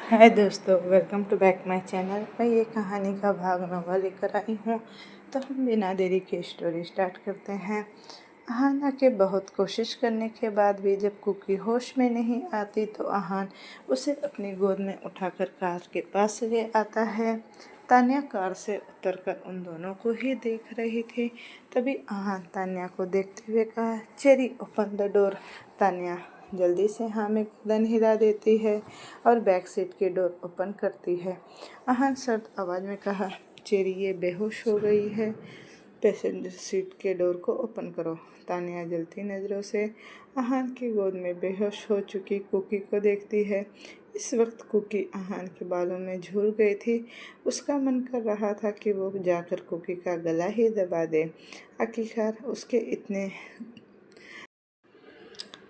हाय दोस्तों, welcome to back my channel. मैं ये कहानी का भाग 9 लेकर आई हूँ। तो हम बिना देरी के स्टोरी स्टार्ट करते हैं। अहाना के बहुत कोशिश करने के बाद भी जब कुकी होश में नहीं आती तो अहान उसे अपनी गोद में उठाकर कार के पास ले आता है। तान्या कार से उतरकर उन दोनों को ही देख रही थी। तभी अहान तान्या को देखते हुए कहा, cherry open the door. Tanya जल्दी से हाँ में गर्दन हिला देती है और बैक सीट की डोर ओपन करती है। अहान सर्द आवाज़ में कहा, चेरी ये बेहोश हो गई है, पैसेंजर सीट के डोर को ओपन करो। तान्या जलती नज़रों से अहान की गोद में बेहोश हो चुकी कुकी को देखती है। इस वक्त कुकी अहान के बालों में झूल गई थी। उसका मन कर रहा था कि वो जाकर कुकी का गला ही दबा दे।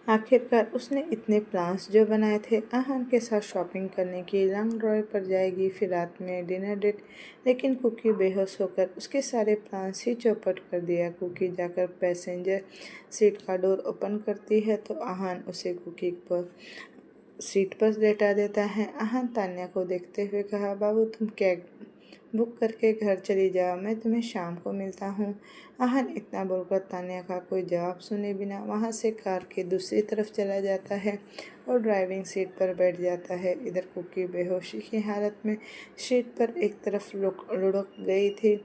आखिरकार उसने इतने प्लान्स जो बनाए थे, अहान के साथ शॉपिंग करने की, लॉन्ग ड्राइव पर जाएगी, फिर रात में डिनर डेट, लेकिन कुकी बेहोश होकर उसके सारे प्लान्स ही चौपट कर दिया। कुकी जाकर पैसेंजर सीट का डोर ओपन करती है तो अहान उसे कुकी पर सीट पर लेटा देता है। अहान तान्या को देखते हुए कहा, बाबू तुम कैब बुक करके घर चली जाओ, मैं तुम्हें शाम को मिलता हूँ। अहान इतना बोलकर तान्या का कोई जवाब सुने बिना वहाँ से कार की दूसरी तरफ चला जाता है और ड्राइविंग सीट पर बैठ जाता है। इधर कुकी बेहोशी की हालत में सीट पर एक तरफ लुढ़क गई थी।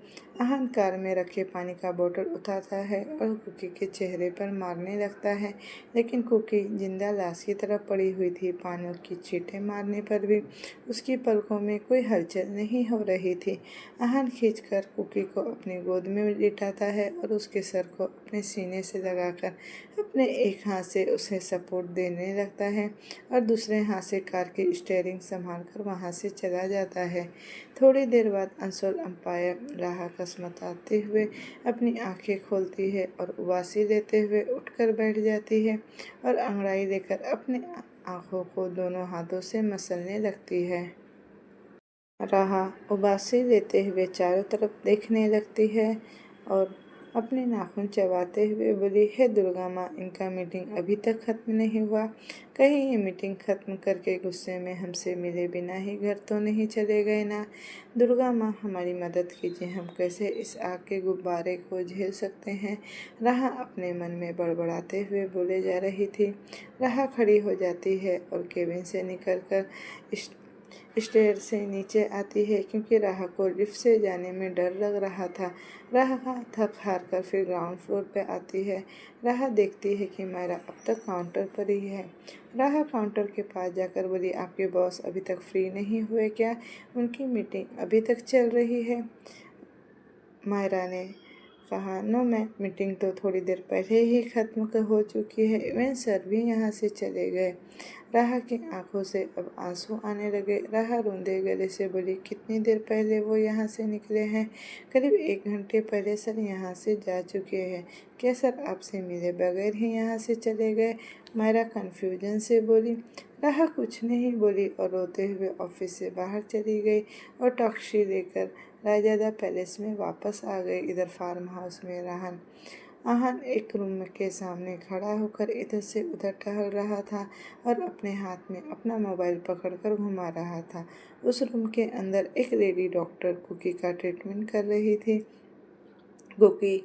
अहान कार में रखे पानी का बोतल उठाता है और कुकी के चेहरे पर मारने लगता है, लेकिन कुकी जिंदा लाश की तरह पड़ी हुई थी। पानी की छींटे मारने पर भी उसकी पलकों में कोई हलचल नहीं हो रही थी। अहान खींचकर कुकी को अपनी गोद में लिटाता है और उसके सर को अपने सीने से लगाकर अपने एक हाथ से उसे सपोर्ट देने लगता है और दूसरे हाथ से कार की स्टीयरिंग संभालकर वहाँ से चला जाता है। थोड़ी देर बाद अंसुल अंपायर राह कसमताते हुए अपनी आंखें खोलती है और उबासी लेते हुए उठकर बैठ जाती है और अंगड़ाई लेकर अपने आँखों को दोनों हाथों से मसलने लगती है। राहा उबासी लेते हुए चारों तरफ देखने लगती है और अपने नाखून चबाते हुए बोली, हे दुर्गा माँ, इनका मीटिंग अभी तक ख़त्म नहीं हुआ। कहीं ये मीटिंग ख़त्म करके गुस्से में हमसे मिले बिना ही घर तो नहीं चले गए ना। दुर्गा माँ हमारी मदद कीजिए, हम कैसे इस आग के गुब्बारे को झेल सकते हैं। राहा अपने मन में बड़बड़ाते हुए बोले जा रही थी। राहा खड़ी हो जाती है और केबिन से निकलकर स्टेयर से नीचे आती है क्योंकि राह को लिफ्ट से जाने में डर लग रहा था। राह थक हार कर फिर ग्राउंड फ्लोर पर आती है। राह देखती है कि मायरा अब तक काउंटर पर ही है। राह काउंटर के पास जाकर बोली, आपके बॉस अभी तक फ्री नहीं हुए क्या? उनकी मीटिंग अभी तक चल रही है। मायरा ने कहा, नो मैम, मीटिंग तो थोड़ी देर पहले ही ख़त्म हो चुकी है। इवेंट सर भी यहाँ से चले गए। राह की आंखों से अब आंसू आने लगे। राह रोंदे गले से बोली, कितनी देर पहले वो यहाँ से निकले हैं? करीब 1 घंटे पहले सर यहाँ से जा चुके हैं। क्या सर आपसे मिले बगैर ही यहाँ से चले गए? मायरा कन्फ्यूजन से बोली। राह कुछ नहीं बोली और रोते हुए ऑफिस से बाहर चली गई और टैक्सी लेकर रायजादा पैलेस में वापस आ गए। इधर फार्म हाउस में अहान एक रूम के सामने खड़ा होकर इधर से उधर टहल रहा था और अपने हाथ में अपना मोबाइल पकड़कर घुमा रहा था। उस रूम के अंदर एक लेडी डॉक्टर कुकी का ट्रीटमेंट कर रही थी। कुकी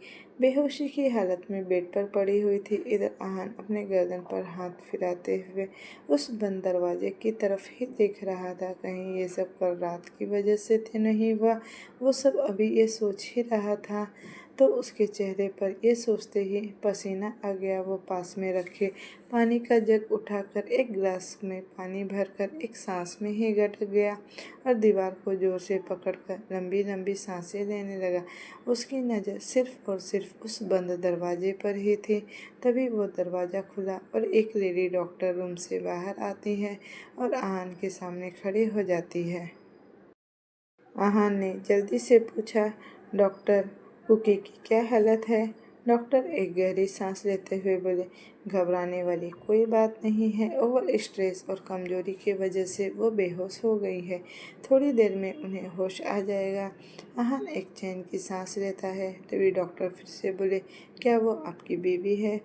बेहोशी की हालत में बेड पर पड़ी हुई थी। इधर अहान अपने गर्दन पर हाथ फिराते हुए उस बंद दरवाजे की तरफ ही देख रहा था। कहीं ये सब कल रात की वजह से तो नहीं हुआ। वो सब अभी ये सोच ही रहा था तो उसके चेहरे पर यह सोचते ही पसीना आ गया। वो पास में रखे पानी का जग उठाकर एक गिलास में पानी भरकर एक सांस में ही गट गया और दीवार को जोर से पकड़कर लंबी लंबी सांसें लेने लगा। उसकी नज़र सिर्फ और सिर्फ उस बंद दरवाजे पर ही थी। तभी वो दरवाज़ा खुला और एक लेडी डॉक्टर रूम से बाहर आती है और अहान के सामने खड़ी हो जाती है। अहान ने जल्दी से पूछा, डॉक्टर, कुकी की क्या हालत है? डॉक्टर एक गहरी सांस लेते हुए बोले, घबराने वाली कोई बात नहीं है। ओवर स्ट्रेस और कमजोरी की वजह से वो बेहोश हो गई है। थोड़ी देर में उन्हें होश आ जाएगा। आहान एक चैन की सांस लेता है। तभी डॉक्टर फिर से बोले, क्या वो आपकी बीवी है?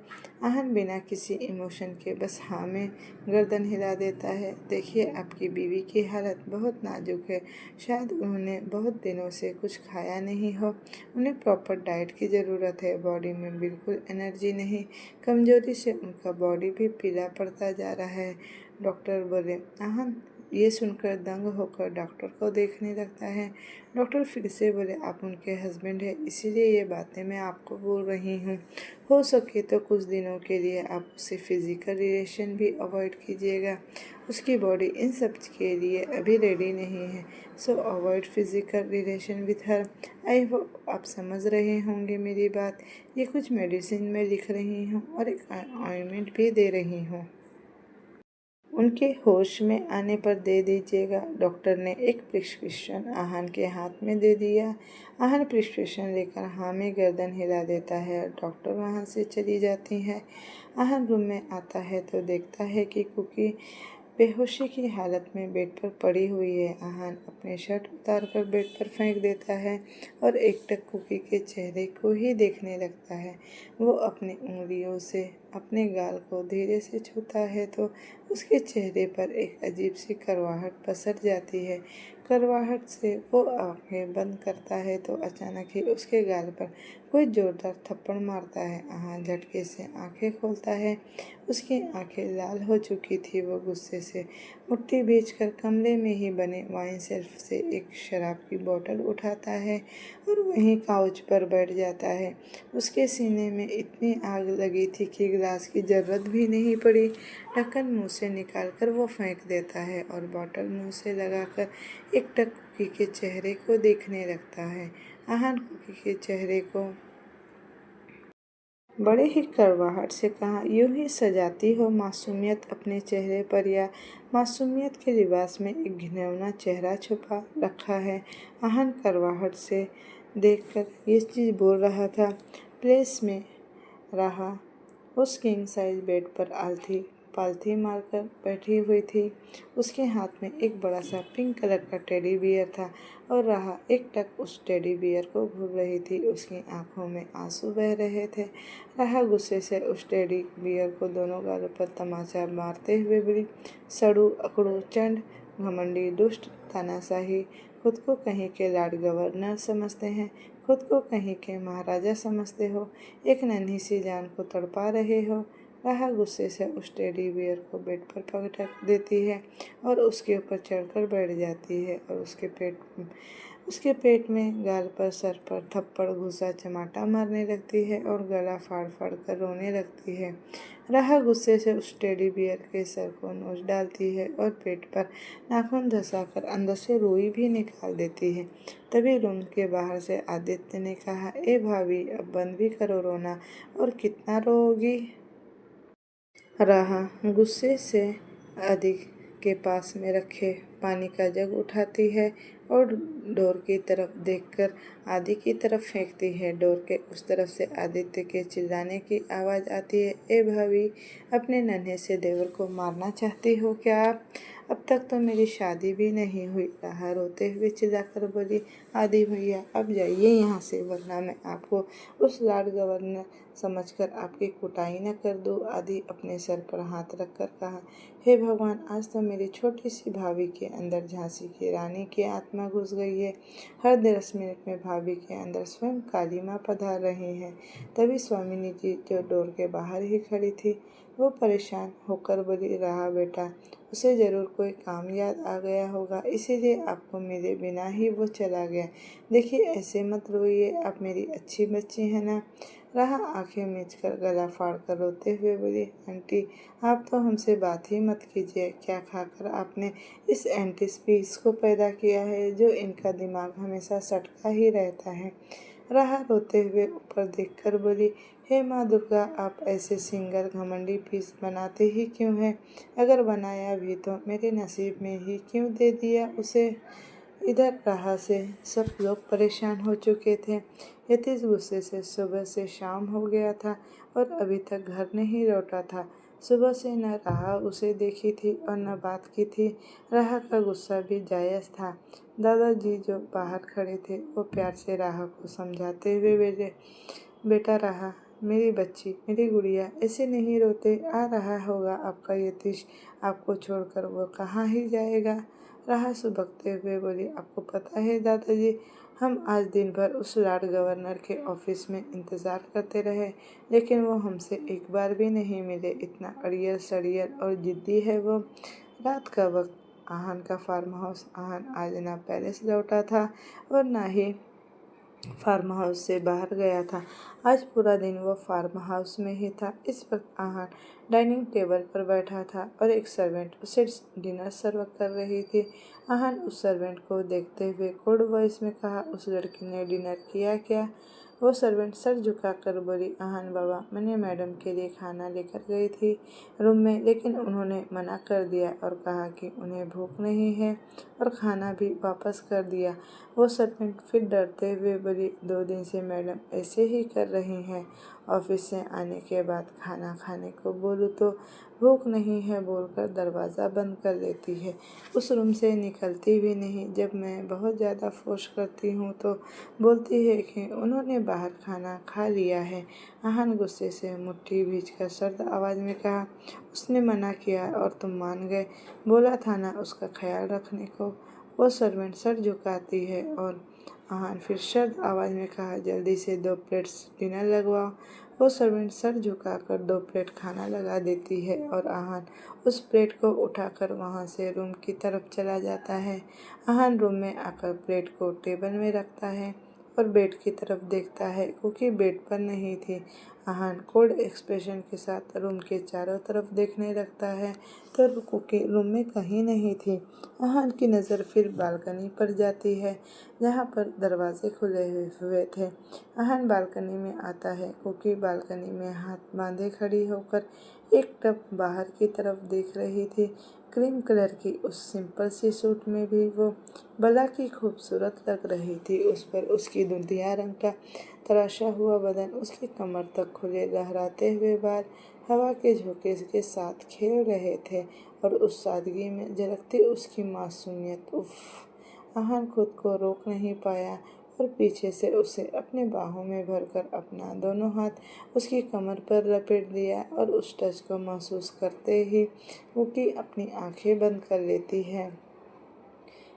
आहान बिना किसी इमोशन के बस हाँ में गर्दन हिला देता है। देखिए, आपकी बीवी की हालत बहुत नाजुक है। शायद उन्होंने बहुत दिनों से कुछ खाया नहीं हो। उन्हें प्रॉपर डाइट की ज़रूरत है। बॉडी में बिल्कुल एनर्जी नहीं। कमजोरी से उनका बॉडी भी पीला पड़ता जा रहा है। डॉक्टर बोले। आहान ये सुनकर दंग होकर डॉक्टर को देखने लगता है। डॉक्टर फिर से बोले, आप उनके हस्बैंड हैं, इसीलिए ये बातें मैं आपको बोल रही हूँ। हो सके तो कुछ दिनों के लिए आप उससे फिजिकल रिलेशन भी अवॉइड कीजिएगा। उसकी बॉडी इन सब के लिए अभी रेडी नहीं है। सो avoid physical relation with her. I hope आप समझ रहे होंगे मेरी बात। ये कुछ मेडिसिन में लिख रही हूँ और एक ऑइंटमेंट भी दे रही हूँ। उनके होश में आने पर दे दीजिएगा। डॉक्टर ने एक प्रिस्क्रिप्शन आहान के हाथ में दे दिया। आहान प्रिस्क्रिप्शन लेकर हाँ में गर्दन हिला देता है। डॉक्टर वहाँ से चली जाती है। आहान रूम में आता है तो देखता है कि कुकी बेहोशी की हालत में बेड पर पड़ी हुई है। आहान अपने शर्ट उतारकर बेड पर फेंक देता है और एकटक कुकी के चेहरे को ही देखने लगता है। वो अपनी उंगलियों से अपने गाल को धीरे से छूता है तो उसके चेहरे पर एक अजीब सी करवाहट पसर जाती है। करवाहट से वो आंखें बंद करता है तो अचानक ही उसके गाल पर कोई जोरदार थप्पड़ मारता है। आहान झटके से आंखें खोलता है। उसकी आंखें लाल हो चुकी थी। वो गुस्से से मुट्ठी भींचकर कमरे में ही बने वाइन शेल्फ से एक शराब की बोतल उठाता है और वहीं काउच पर बैठ जाता है। उसके सीने में इतनी आग लगी थी कि गिलास की जरूरत भी नहीं पड़ी। ढक्कन मुंह से निकालकर वो फेंक देता है और बोतल मुंह से लगाकर एकटक कुकी के चेहरे को देखने लगता है। आहान कुकी के चेहरे को बड़े ही कड़वाहट से कहा, यूं ही सजाती हो मासूमियत अपने चेहरे पर, या मासूमियत के लिबास में एक घिनौना चेहरा छुपा रखा है? आहान कड़वाहट से देखकर ये चीज़ बोल रहा था। प्लेस में रहा उस किंग साइज बेड पर आलथी पालथी मारकर बैठी हुई थी। उसके हाथ में एक बड़ा सा पिंक कलर का टेडी बियर था और राहा एकटक उस टेडी बियर को घूर रही थी। उसकी आंखों में आंसू बह रहे थे। राहा गुस्से से उस टेडी बियर को दोनों गालों पर तमाचा मारते हुए बोली, सड़ू अकड़ू चंड, घमंडी दुष्ट तानाशाही, खुद को कहीं के लॉर्ड गवर्नर समझते हैं, खुद को कहीं के महाराजा समझते हो, एक नन्ही सी जान को तड़पा रहे हो। राहा गुस्से से उस टेडी बियर को बेड पर पटक देती है और उसके ऊपर चढ़कर बैठ जाती है और उसके पेट में, गाल पर, सर पर थप्पड़ घूसा चमाटा मारने लगती है और गला फाड़ फाड़ कर रोने लगती है। राहा गुस्से से उस टेडी बियर के सर को नोच डालती है और पेट पर नाखून धंसाकर अंदर से रुई भी निकाल देती है। तभी रूम के बाहर से आदित्य ने कहा, ए भाभी, अब बंद भी करो रोना, और कितना रोओगी? राहा गुस्से से आदि के पास में रखे पानी का जग उठाती है और डोर की तरफ देखकर आदि की तरफ फेंकती है। डोर के उस तरफ से आदित्य के चिल्लाने की आवाज़ आती है, ए भाभी, अपने नन्हे से देवर को मारना चाहती हो क्या आप? अब तक तो मेरी शादी भी नहीं हुई। राहा रोते हुए चिल्लाकर बोली, आदि भैया, अब जाइए यहाँ से, वरना मैं आपको उस लॉर्ड गवर्नर समझकर आपकी कुटाई न कर दूँ। आदि अपने सर पर हाथ रखकर कहा, हे भगवान, आज तो मेरी छोटी सी भाभी के अंदर झांसी की रानी की आत्मा घुस गई है। हर 10 मिनट में भाभी के अंदर स्वयं काली माँ पधार रही हैं। तभी स्वामिनी जी, जो डोर के बाहर ही खड़ी थी, वो परेशान होकर बोली, रहा बेटा, उसे ज़रूर कोई काम याद आ गया होगा, इसीलिए आपको मेरे बिना ही वो चला गया। देखिए, ऐसे मत रोइए, आप मेरी अच्छी बच्ची है ना? राहा आंखें मीचकर गला फाड़ कर रोते हुए बोली, आंटी, आप तो हमसे बात ही मत कीजिए। क्या खाकर आपने इस एंटी स्पीस को पैदा किया है जो इनका दिमाग हमेशा सटका ही रहता है? राहा रोते हुए ऊपर देखकर बोली, हे माँ दुर्गा, आप ऐसे सिंगल घमंडी पीस बनाते ही क्यों हैं? अगर बनाया भी तो मेरे नसीब में ही क्यों दे दिया उसे? इधर राह से सब लोग परेशान हो चुके थे। यतीश गुस्से से सुबह से शाम हो गया था और अभी तक घर नहीं लौटा था। सुबह से न राह उसे देखी थी और न बात की थी। राह का गुस्सा भी जायज़ था। दादाजी जो बाहर खड़े थे वो प्यार से राह को समझाते हुए बोले, बेटा राह, मेरी बच्ची, मेरी गुड़िया, ऐसे नहीं रोते। आ रहा होगा आपका यतीश, आपको छोड़कर वो कहाँ ही जाएगा। राह सुबकते हुए बोली, आपको पता है दादाजी, हम आज दिन भर उस लॉर्ड गवर्नर के ऑफिस में इंतज़ार करते रहे, लेकिन वो हमसे एक बार भी नहीं मिले। इतना अड़ियल सड़ियल और ज़िद्दी है वो। रात का वक्त आहन का फार्म हाउस। आहन आज ना पैलेस लौटा था और ना ही फार्म हाउस से बाहर गया था। आज पूरा दिन वो फार्म हाउस में ही था। इस वक्त आहन डाइनिंग टेबल पर बैठा था और एक सर्वेंट उसे डिनर सर्व कर रही थी। आहन उस सर्वेंट को देखते हुए कोल्ड वॉइस में कहा, उस लड़की ने डिनर किया क्या? वो सर्वेंट सर झुकाकर बोली, आहन बाबा, मैंने मैडम के लिए खाना लेकर गई थी रूम में, लेकिन उन्होंने मना कर दिया और कहा कि उन्हें भूख नहीं है और खाना भी वापस कर दिया। वो सर्वेंट फिर डरते हुए बोली, 2 दिन से मैडम ऐसे ही कर रही हैं। ऑफिस से आने के बाद खाना खाने को बोलूँ तो भूख नहीं है बोलकर दरवाज़ा बंद कर देती है। उस रूम से निकलती भी नहीं। जब मैं बहुत ज़्यादा फोर्स करती हूँ तो बोलती है कि उन्होंने बाहर खाना खा लिया है। आहन गुस्से से मुट्ठी भींचकर सर्द आवाज़ में कहा, उसने मना किया और तुम मान गए। बोला था ना उसका ख्याल रखने को। वो सर्वेंट सर झुकाती है और आहन फिर सर्द आवाज़ में कहा, जल्दी से 2 प्लेट्स डिनर लगवाओ। वो सर्वेंट सर झुकाकर 2 प्लेट खाना लगा देती है और आहन उस प्लेट को उठाकर वहाँ से रूम की तरफ चला जाता है। आहन रूम में आकर प्लेट को टेबल में रखता है और बेड की तरफ देखता है। कुकी बेड पर नहीं थी। आहन कोल्ड एक्सप्रेशन के साथ रूम के चारों तरफ देखने लगता है तो कुकी रूम में कहीं नहीं थी। आहन की नज़र फिर बालकनी पर जाती है जहाँ पर दरवाजे खुले हुए थे। आहन बालकनी में आता है। कुकी बालकनी में हाथ बांधे खड़ी होकर एक टक बाहर की तरफ देख रही थी। क्रीम कलर की उस सिंपल सी सूट में भी वो भला की खूबसूरत लग रही थी। उस पर उसकी दुधिया रंग का तराशा हुआ बदन, उसकी कमर तक खुले लहराते हुए बाल हवा के झोंके के साथ खेल रहे थे और उस सादगी में झलकती उसकी मासूमियत। उफ! आहन खुद को रोक नहीं पाया और पीछे से उसे अपने बाहों में भरकर अपना दोनों हाथ उसकी कमर पर लपेट दिया और उस टच को महसूस करते ही कुकी अपनी आंखें बंद कर लेती है।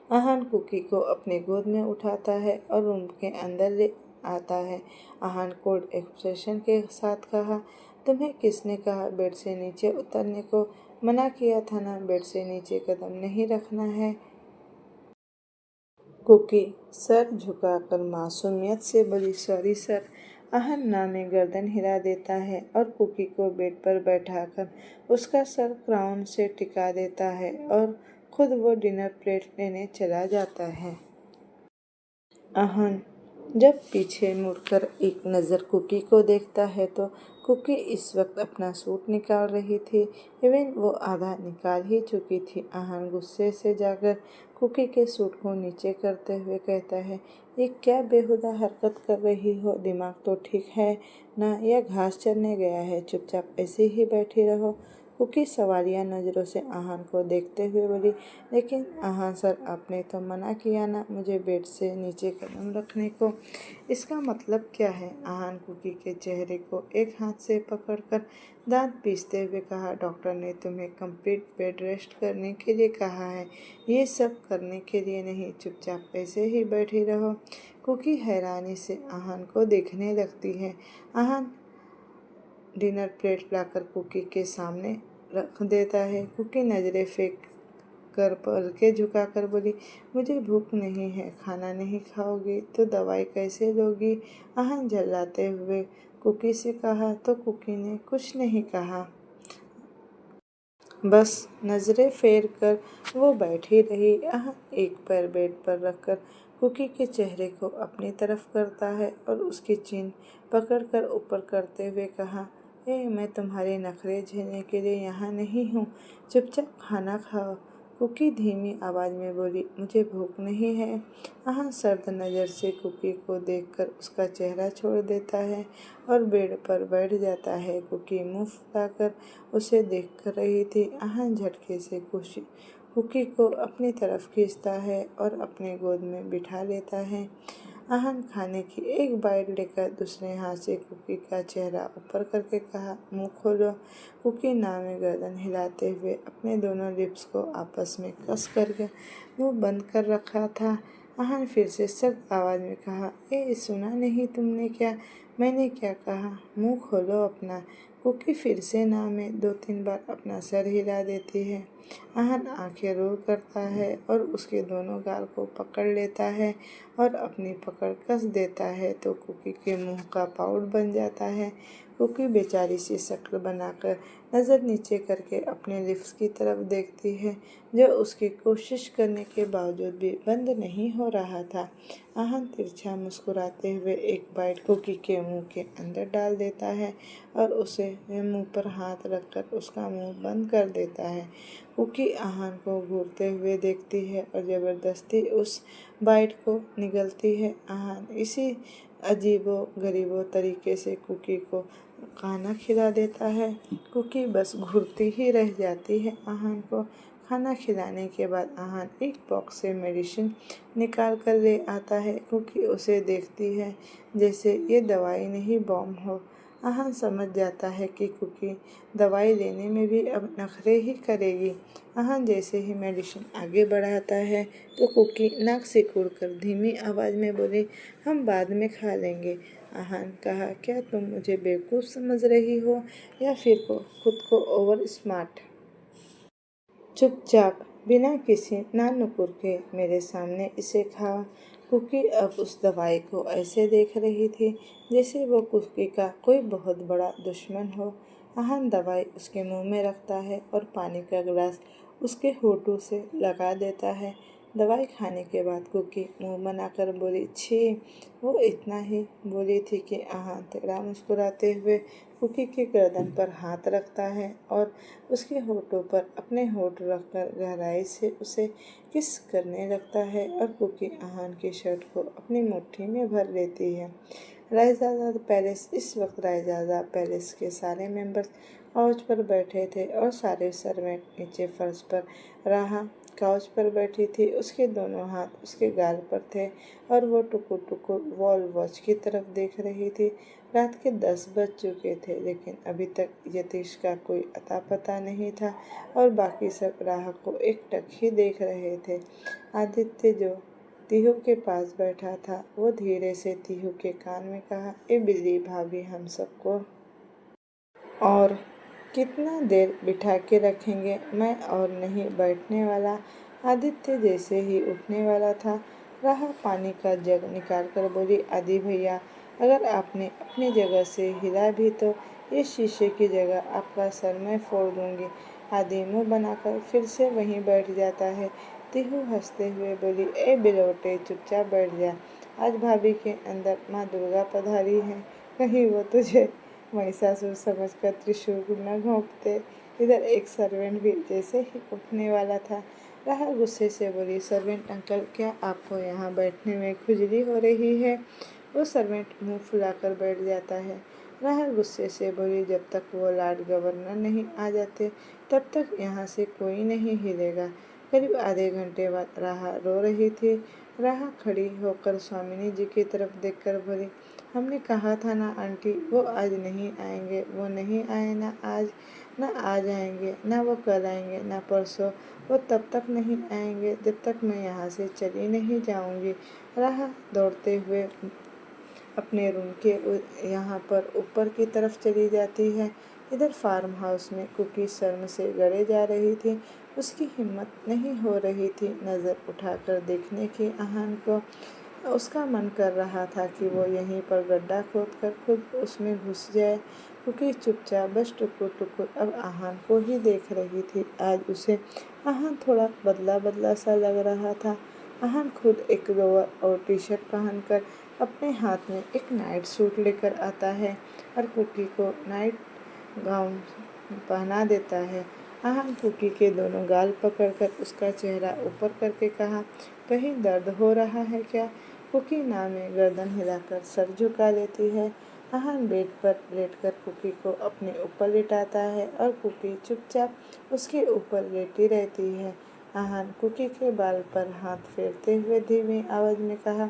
आहन कुकी को अपने गोद में उठाता है और रूम के अंदर ले आता है। आहन कोल्ड एक्सप्रेशन के साथ कहा, तुम्हें किसने कहा बेड से नीचे उतरने को? मना किया था ना, बेड से नीचे कदम नहीं रखना है। कुकी सर झुकाकर मासूमियत से बोली, सॉरी सर। आहन ना में गर्दन हिला देता है और कुकी को बेड पर बैठाकर उसका सर क्राउन से टिका देता है और खुद वो डिनर प्लेट लेने चला जाता है। आहन जब पीछे मुड़कर एक नज़र कुकी को देखता है तो कुकी इस वक्त अपना सूट निकाल रही थी। इवन वो आधा निकाल ही चुकी थी। आहन गुस्से से जाकर कुकी के सूट को नीचे करते हुए कहता है, ये क्या बेहुदा हरकत कर रही हो? दिमाग तो ठीक है ना, या घास चरने गया है? चुपचाप ऐसे ही बैठी रहो। कुकी सवालिया नज़रों से आहन को देखते हुए बोली, लेकिन आहन सर, आपने तो मना किया ना मुझे बेड से नीचे कदम रखने को। इसका मतलब क्या है? आहन कुकी के चेहरे को एक हाथ से पकड़कर दांत पीसते हुए कहा, डॉक्टर ने तुम्हें कंप्लीट बेड रेस्ट करने के लिए कहा है, ये सब करने के लिए नहीं। चुपचाप ऐसे ही बैठी रहो। कुकी हैरानी से आहन को देखने लगती है। आहन डिनर प्लेट लाकर कुकी के सामने रख देता है। कुकी नज़रें फेंक कर पलके झुकाकर बोली, मुझे भूख नहीं है। खाना नहीं खाओगी तो दवाई कैसे लोगी? आहन झल्लाते हुए कुकी से कहा तो कुकी ने कुछ नहीं कहा, बस नज़रें फेर कर वो बैठी रही। आहन एक पैर बेड पर रखकर कुकी के चेहरे को अपनी तरफ करता है और उसकी चीन पकड़कर ऊपर करते हुए कहा, मैं तुम्हारे नखरे झेलने के लिए यहाँ नहीं हूँ। चुपचाप खाना खाओ। कुकी धीमी आवाज़ में बोली, मुझे भूख नहीं है। आहान सर्द नज़र से कुकी को देखकर उसका चेहरा छोड़ देता है और बेड पर बैठ जाता है। कुकी मुंह फुलाकर उसे देख कर रही थी। आहान झटके से कुकी को अपनी तरफ खींचता है और अपने गोद में बिठा लेता है। आहान खाने की एक बाइट लेकर दूसरे हाथ से कुकी का चेहरा ऊपर करके कहा, मुंह खोलो। कुकी नाक में गर्दन हिलाते हुए अपने दोनों लिप्स को आपस में कस करके मुंह बंद कर रखा था। आहान फिर से सख्त आवाज़ में कहा, सुना नहीं तुमने क्या? मैंने क्या कहा? मुंह खोलो अपना। कुकी फिर से नाक में 2-3 बार अपना सर हिला देती है। आहान आंखें रोल करता है और उसके दोनों गाल को पकड़ लेता है और अपनी पकड़ कस देता है तो कुकी के मुंह का पाउड बन जाता है। कुकी बेचारी सी शक्ल बनाकर नज़र नीचे करके अपने लिप्स की तरफ देखती है, जो उसकी कोशिश करने के बावजूद भी बंद नहीं हो रहा था। आहान तिरछा मुस्कुराते हुए एक बाइट कुकी के मुंह के अंदर डाल देता है और उसे मुंह पर हाथ रखकर उसका मुंह बंद कर देता है। कुकी आहान को घूरते हुए देखती है और ज़बरदस्ती उस बाइट को निगलती है। आहान इसी अजीबो गरीबो तरीके से कुकी को खाना खिला देता है। कुकी बस घूरती ही रह जाती है। आहान को खाना खिलाने के बाद आहान एक बॉक्स से मेडिसिन निकाल कर ले आता है। कुकी उसे देखती है जैसे ये दवाई नहीं बॉम्ब हो। आहान समझ जाता है कि कुकी दवाई लेने में भी अब नखरे ही करेगी। आहान जैसे ही मेडिसिन आगे बढ़ाता है तो कुकी नाक सिकुड़ कर धीमी आवाज़ में बोली, हम बाद में खा लेंगे। आहान कहा, क्या तुम मुझे बेवकूफ़ समझ रही हो या फिर खुद को ओवर स्मार्ट? चुपचाप बिना किसी नानुकुर के मेरे सामने इसे खाओ। कुकी अब उस दवाई को ऐसे देख रही थी जैसे वो कुकी का कोई बहुत बड़ा दुश्मन हो। आहान दवाई उसके मुंह में रखता है और पानी का गिलास उसके होठों से लगा देता है। दवाई खाने के बाद कुकी मुंह बनाकर बोली, छी। वो इतना ही बोली थी कि आहान तेरा मुस्कुराते हुए कुकी के गर्दन पर हाथ रखता है और उसके होठों पर अपने होठ रखकर गहराई से उसे किस करने लगता है और कुकी आहान की शर्ट को अपनी मुट्ठी में भर लेती है। रायजादा पैलेस इस वक्त रायजादा पैलेस के सारे मेंबर्स काउच पर बैठे थे और सारे सर्वेंट नीचे फर्श पर राहा काउच पर बैठी थी। उसके दोनों हाथ उसके गाल पर थे और वो टुकुर टुकुर वॉल वॉच की तरफ देख रही थी। रात के 10 बज चुके थे लेकिन अभी तक यतीश का कोई अता पता नहीं था और बाकी सब राह को एकटक ही देख रहे थे। आदित्य जो तीहू के पास बैठा था वो धीरे से तीहू के कान में कहा, बिल्ली भाभी हम सबको और कितना देर बिठा के रखेंगे? मैं और नहीं बैठने वाला। आदित्य जैसे ही उठने वाला था राह पानी का जग निकाल कर बोली, आदि भैया अगर आपने अपनी जगह से हिला भी तो ये शीशे की जगह आपका सर मैं फोड़ दूंगी। आदि मुंह बनाकर फिर से वहीं बैठ जाता है। तीहू हंसते हुए बोली, बिलौटे चुपचाप बैठ जा। आज भाभी के अंदर माँ दुर्गा पधारी है, कहीं वो तुझे महिषासुर समझकर त्रिशूल न घोंपते। इधर एक सर्वेंट भी जैसे ही उठने वाला था राह गुस्से से बोली, सर्वेंट अंकल क्या आपको यहाँ बैठने में खुजली हो रही है? वो सर्वेंट मुंह फुलाकर बैठ जाता है। राह गुस्से से बोली, जब तक वो लॉर्ड गवर्नर नहीं आ जाते तब तक यहाँ से कोई नहीं हिलेगा। करीब आधे घंटे बाद राह रो रही थी। राह खड़ी होकर स्वामिनी जी की तरफ देखकर बोली, हमने कहा था ना आंटी वो आज नहीं आएंगे। वो नहीं आए ना आज, ना आज आएंगे, ना वो कल आएंगे, ना परसों। वो तब तक नहीं आएंगे जब तक मैं यहाँ से चली नहीं जाऊँगी। राह दौड़ते हुए अपने रूम के यहाँ पर ऊपर की तरफ चली जाती है। इधर फार्म हाउस में कुकी शर्म से गड़े जा रही थी। उसकी हिम्मत नहीं हो रही थी नज़र उठाकर देखने की आहान को। उसका मन कर रहा था कि वो यहीं पर गड्ढा खोदकर खुद उसमें घुस जाए। कुकी चुपचाप बस टुकुर टुकुर अब आहान को ही देख रही थी। आज उसे आहान थोड़ा बदला बदला सा लग रहा था। आहान खुद एक लोअर और टी शर्ट पहनकर अपने हाथ में एक नाइट सूट लेकर आता है और कुकी को नाइट गाउन पहना देता है। आहान कुकी के दोनों गाल पकड़कर उसका चेहरा ऊपर करके कहा, कहीं दर्द हो रहा है क्या? कुकी ना में गर्दन हिलाकर सर झुका लेती है। आहान बेड पर लेटकर कुकी को अपने ऊपर लिटाता है और कुकी चुपचाप उसके ऊपर लेटी रहती है। आहान कुकी के बाल पर हाथ फेरते हुए धीमी आवाज में कहा,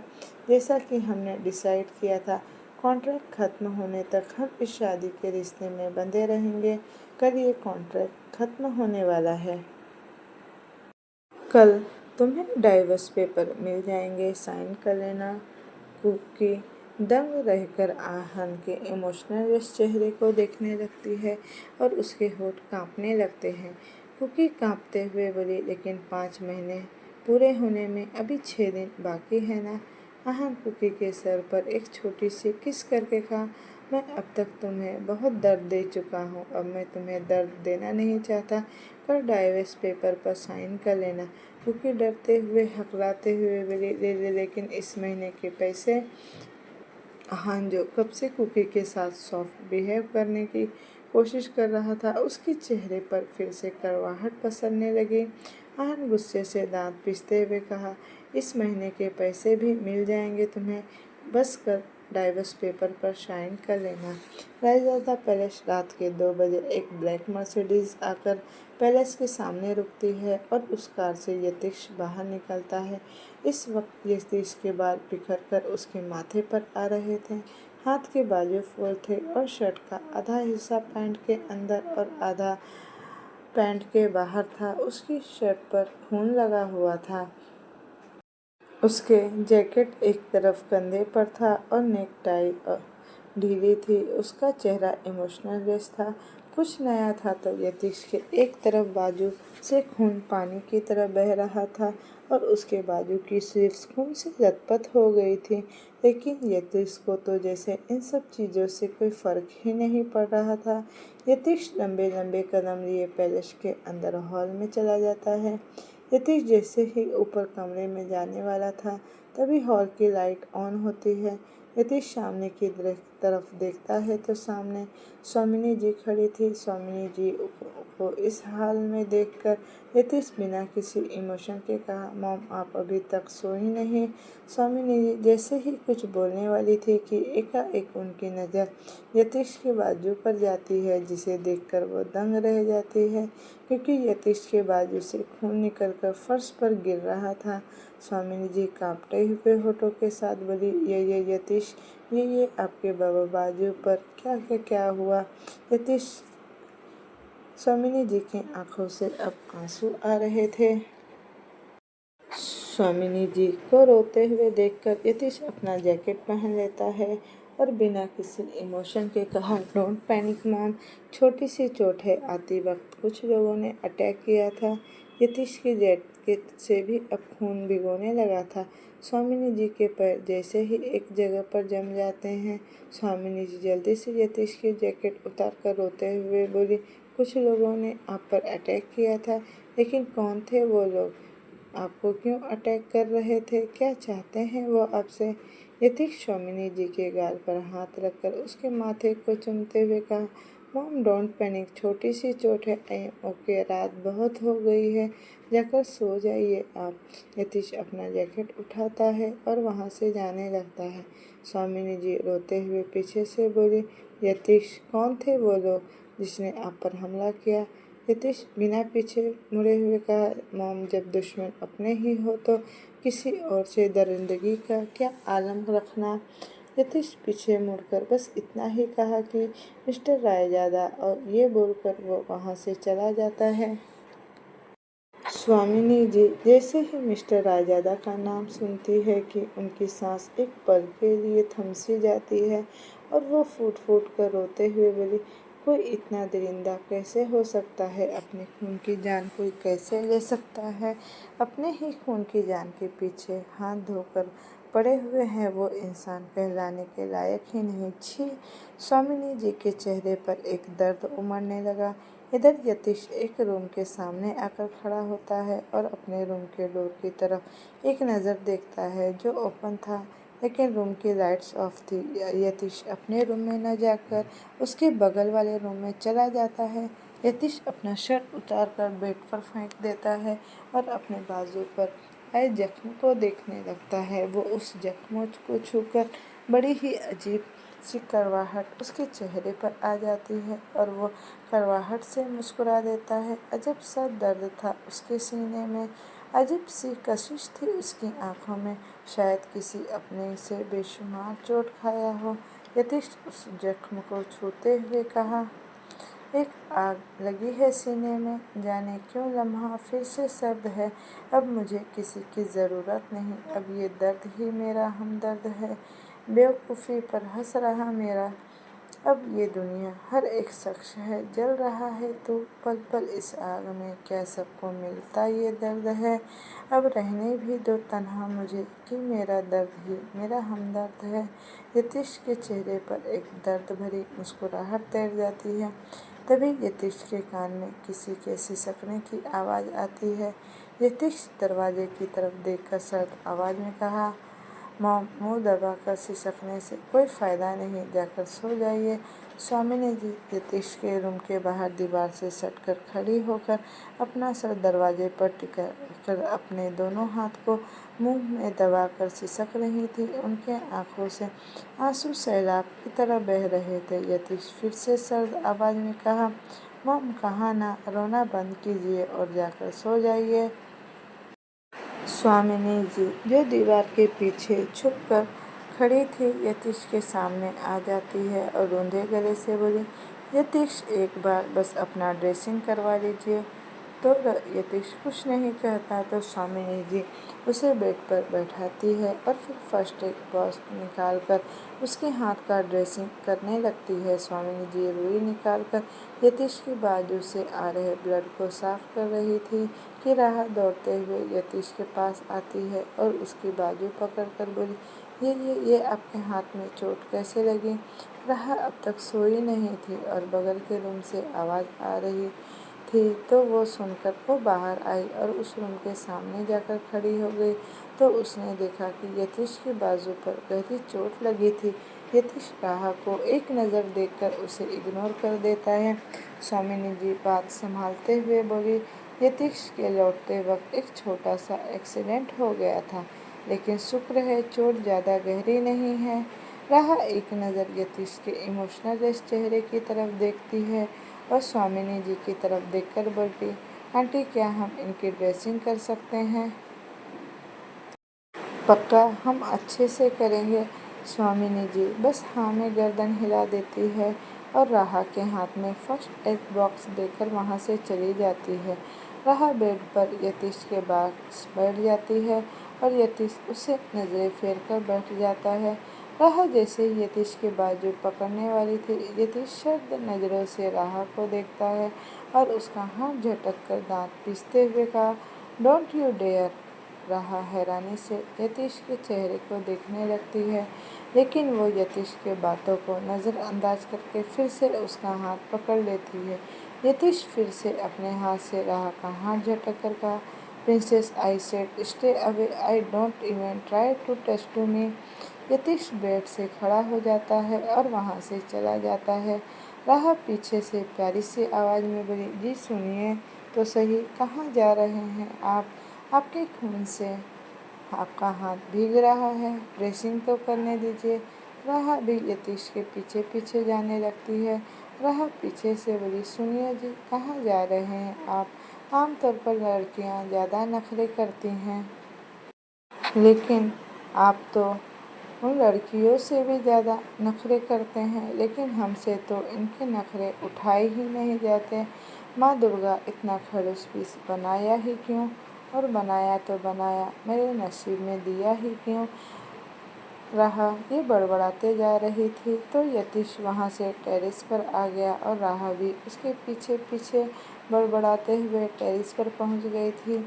जैसा कि हमने डिसाइड किया था, कॉन्ट्रैक्ट खत्म होने तक हम इस शादी के रिश्ते में बंधे रहेंगे। कल ये कॉन्ट्रैक्ट खत्म होने वाला है। कल तुम्हें डाइवोर्स पेपर मिल जाएंगे, साइन कर लेना। कुकी दंग रहकर आहान के इमोशनल चेहरे को देखने लगती है और उसके होठ कांपने लगते हैं। कुकी कांपते हुए बोली, लेकिन 5 महीने पूरे होने में अभी 6 दिन बाकी है ना? आहान कुकी के सर पर एक छोटी सी किस करके कहा, मैं अब तक तुम्हें बहुत दर्द दे चुका हूँ, अब मैं तुम्हें दर्द देना नहीं चाहता। पर डाइवोर्स पेपर पर साइन कर लेना। कुकी डरते हुए हकलाते हुए बोली, लेकिन इस महीने के पैसे? आहान जो कब से कुकी के साथ सॉफ्ट बिहेव करने की कोशिश कर रहा था, उसके चेहरे पर फिर से कड़वाहट पसरने लगी। आहान गुस्से से दांत पीसते हुए कहा, इस महीने के पैसे भी मिल जाएंगे तुम्हें, बस कर डाइवोर्स पेपर पर साइन कर लेना। रायजादा पैलेस रात के 2 बजे एक ब्लैक मर्सिडीज आकर पैलेस के सामने रुकती है और उस कार से यतीश बाहर निकलता है। इस वक्त यतीश के बाल बिखर कर उसके माथे पर आ रहे थे। हाथ के बाजू फूल थे और शर्ट का आधा हिस्सा पैंट के अंदर और आधा पैंट के बाहर था। उसकी शर्ट पर खून लगा हुआ था। उसके जैकेट एक तरफ कंधे पर था और नेकटाई ढीली थी। उसका चेहरा इमोशनल था। कुछ नया था तो यतीश के एक तरफ बाजू से खून पानी की तरह बह रहा था और उसके बाजू की स्लीव्स खून से लथपथ हो गई थी। लेकिन यतीश को तो जैसे इन सब चीज़ों से कोई फर्क ही नहीं पड़ रहा था। यतीश लंबे लंबे कदम लिए पैलेस के अंदर हॉल में चला जाता है। यतीश जैसे ही ऊपर कमरे में जाने वाला था, तभी हॉल की लाइट ऑन होती है। यतीश सामने की तरफ देखता है तो सामने स्वामिनी जी खड़ी थी। स्वामिनी जी को इस हाल में देखकर यतीश बिना किसी इमोशन के कहा, मॉम आप अभी तक सोई नहीं? स्वामिनी जी जैसे ही कुछ बोलने वाली थी कि एकाएक उनकी नज़र यतीश के बाजू पर जाती है, जिसे देखकर वो दंग रह जाती है, क्योंकि यतीश के बाजू से खून निकलकर फर्श पर गिर रहा था। स्वामिनी जी कांपते हुए होठों के साथ बोली, ये यतीश, ये आपके बाबा बाजू पर क्या हुआ? यतीश। स्वामिनी जी की आंखों से अब आंसू आ रहे थे। स्वामिनी जी को रोते हुए देखकर यतीश अपना जैकेट पहन लेता है और बिना किसी इमोशन के कहा, डोंट पैनिक मॉम, छोटी सी चोट है, आती वक्त कुछ लोगों ने अटैक किया था। यतीश के जैकेट से भी अब खून भिगोने लगा था। स्वामिनी जी के पैर जैसे ही एक जगह पर जम जाते हैं। स्वामिनी जी जल्दी से यतीश की जैकेट उतार कर रोते हुए बोली, कुछ लोगों ने आप पर अटैक किया था, लेकिन कौन थे वो लोग? आपको क्यों अटैक कर रहे थे? क्या चाहते हैं वो आपसे? यतीश स्वामिनी जी के गाल पर हाथ रखकर उसके माथे को चूमते हुए कहा, मॉम डोंट पैनिक, छोटी सी चोट है, आई एम ओके, रात बहुत हो गई है, जाकर सो जाइए आप। यतीश अपना जैकेट उठाता है और वहाँ से जाने लगता है। स्वामिनी जी रोते हुए पीछे से बोली, यतीश कौन थे वो लोग जिसने आप पर हमला किया? यतीश बिना पीछे मुड़े हुए कहा, मॉम जब दुश्मन अपने ही हो तो किसी और से दरिंदगी का क्या आलम रखना? यतीश पीछे मुड़कर बस इतना ही कहा कि मिस्टर रायजादा, और ये बोलकर वो वहाँ से चला जाता है। स्वामिनी जी जैसे ही मिस्टर रायजादा का नाम सुनती है कि उनकी सांस एक पल के लिए थम सी जाती है और वो फूट फूट कर रोते हुए बोली, कोई इतना दरिंदा कैसे हो सकता है? अपने खून की जान कोई कैसे ले सकता है? अपने ही खून की जान के पीछे हाथ धोकर पड़े हुए हैं वो इंसान कहलाने के लायक ही नहीं। छी! स्वामिनी जी के चेहरे पर एक दर्द उमड़ने लगा। इधर यतीश एक रूम के सामने आकर खड़ा होता है और अपने रूम के डोर की तरफ एक नज़र देखता है जो ओपन था, लेकिन रूम की लाइट्स ऑफ थी। यतीश अपने रूम में न जाकर उसके बगल वाले रूम में चला जाता है। यतीश अपना शर्ट उतार कर बेड पर फेंक देता है और अपने बाजू पर आए जख्म को देखने लगता है। वो उस जख्म को छूकर बड़ी ही अजीब सी कड़वाहट उसके चेहरे पर आ जाती है और वो कड़वाहट से मुस्कुरा देता है। अजब सा दर्द था उसके सीने में, अजीब सी कशिश थी उसकी आंखों में, शायद किसी अपने से बेशुमार चोट खाया हो। यतीश उस जख्म को छूते हुए कहा, एक आग लगी है सीने में, जाने क्यों लम्हा फिर से सर्द है। अब मुझे किसी की ज़रूरत नहीं, अब ये दर्द ही मेरा हमदर्द है। बेवकूफ़ी पर हंस रहा मेरा, अब ये दुनिया हर एक शख्स है, जल रहा है तू पल पल इस आग में, क्या सबको मिलता ये दर्द है। अब रहने भी दो तन्हा मुझे कि मेरा दर्द ही मेरा हमदर्द है। यतीश के चेहरे पर एक दर्द भरी मुस्कुराहट तैर जाती है। तभी यतीश के कान में किसी के सिसकने की आवाज़ आती है। यतीश दरवाजे की तरफ देखकर सर्द आवाज़ में कहा, मॉम, मुँह दबाकर सिसकने से कोई फ़ायदा नहीं, जाकर सो जाइए। स्वामिनी जी यतीश के रूम के बाहर दीवार से सटकर खड़ी होकर अपना सर दरवाजे पर टिका कर अपने दोनों हाथ को मुंह में दबाकर सिसक रही थी। उनके आंखों से आंसू सैलाब की तरह बह रहे थे। यतीश फिर से सर्द आवाज़ में कहा, मॉम, कहा ना, रोना बंद कीजिए और जाकर सो जाइए। स्वामिनी जी, जो दीवार के पीछे छुपकर खड़ी थी, यतीश के सामने आ जाती है और रूंधे गले से बोली, यतीश, एक बार बस अपना ड्रेसिंग करवा लीजिए। तो यतीश कुछ नहीं कहता तो स्वामिनी जी उसे बेड पर बैठाती है और फिर फर्स्ट एड बॉक्स निकाल कर उसके हाथ का ड्रेसिंग करने लगती है। स्वामिनी जी रुई निकाल कर यतीश की बाजू से आ रहे ब्लड को साफ कर रही थी कि राह दौड़ते हुए यतीश के पास आती है और उसकी बाजू पकड़ कर बोली, ये आपके हाथ में चोट कैसे लगी। राह अब तक सोई नहीं थी और बगल के रूम से आवाज़ आ रही थी तो वो सुनकर वो बाहर आई और उस रूम के सामने जाकर खड़ी हो गई तो उसने देखा कि यतीश की बाजू पर गहरी चोट लगी थी। यतीश राह को एक नज़र देखकर उसे इग्नोर कर देता है। स्वामिनी जी बात संभालते हुए बोली, यतीश के लौटते वक्त एक छोटा सा एक्सीडेंट हो गया था, लेकिन शुक्र है चोट ज़्यादा गहरी नहीं है। राह एक नज़र यतीश के इमोशनल चेहरे की तरफ देखती है और स्वामिनी जी की तरफ देखकर बोलती, आंटी, क्या हम इनकी ड्रेसिंग कर सकते हैं। पक्का, हम अच्छे से करेंगे। स्वामिनी जी बस हाँ में गर्दन हिला देती है और राह के हाथ में फर्स्ट एड बॉक्स देकर वहाँ से चली जाती है। राह बेड पर यतीश के पास बैठ जाती है और यतीश उसे नज़रें फेर कर बैठ जाता है। राह जैसे ही यतीश के बाजू पकड़ने वाली थी, यतीश शर्द नज़रों से राह को देखता है और उसका हाथ झटक कर दांत पीसते हुए कहा, डोंट यू डेयर। राह हैरानी से यतीश के चेहरे को देखने लगती है, लेकिन वो यतीश के बातों को नज़रअंदाज करके फिर से उसका हाथ पकड़ लेती है। यतीश फिर से अपने हाथ से राह का हाथ झटक कर कहा, princess, I said stay away, I don't even try to touch to me. Yatish bed से खड़ा हो जाता है और वहाँ से चला जाता है। राह पीछे से प्यारी सी आवाज़ में बोली, जी सुनिए तो सही, कहाँ जा रहे हैं आप। आपके खून से आपका हाथ भीग रहा है, ड्रेसिंग तो करने दीजिए। राह भी यतीश के पीछे पीछे जाने लगती है। राह पीछे से बोली, सुनिए जी, कहाँ जा रहे हैं आप। आमतौर पर लड़कियाँ ज़्यादा नखरे करती हैं, लेकिन आप तो उन लड़कियों से भी ज़्यादा नखरे करते हैं, लेकिन हमसे तो इनके नखरे उठाए ही नहीं जाते। माँ दुर्गा, इतना खड़ूस पीस बनाया ही क्यों, और बनाया तो बनाया, मेरे नसीब में दिया ही क्यों। राह ये बड़बड़ाते जा रही थी तो यतीश वहाँ से टेरेस पर आ गया और राह भी उसके पीछे पीछे बड़बड़ाते हुए टेरेस पर पहुँच गई थी।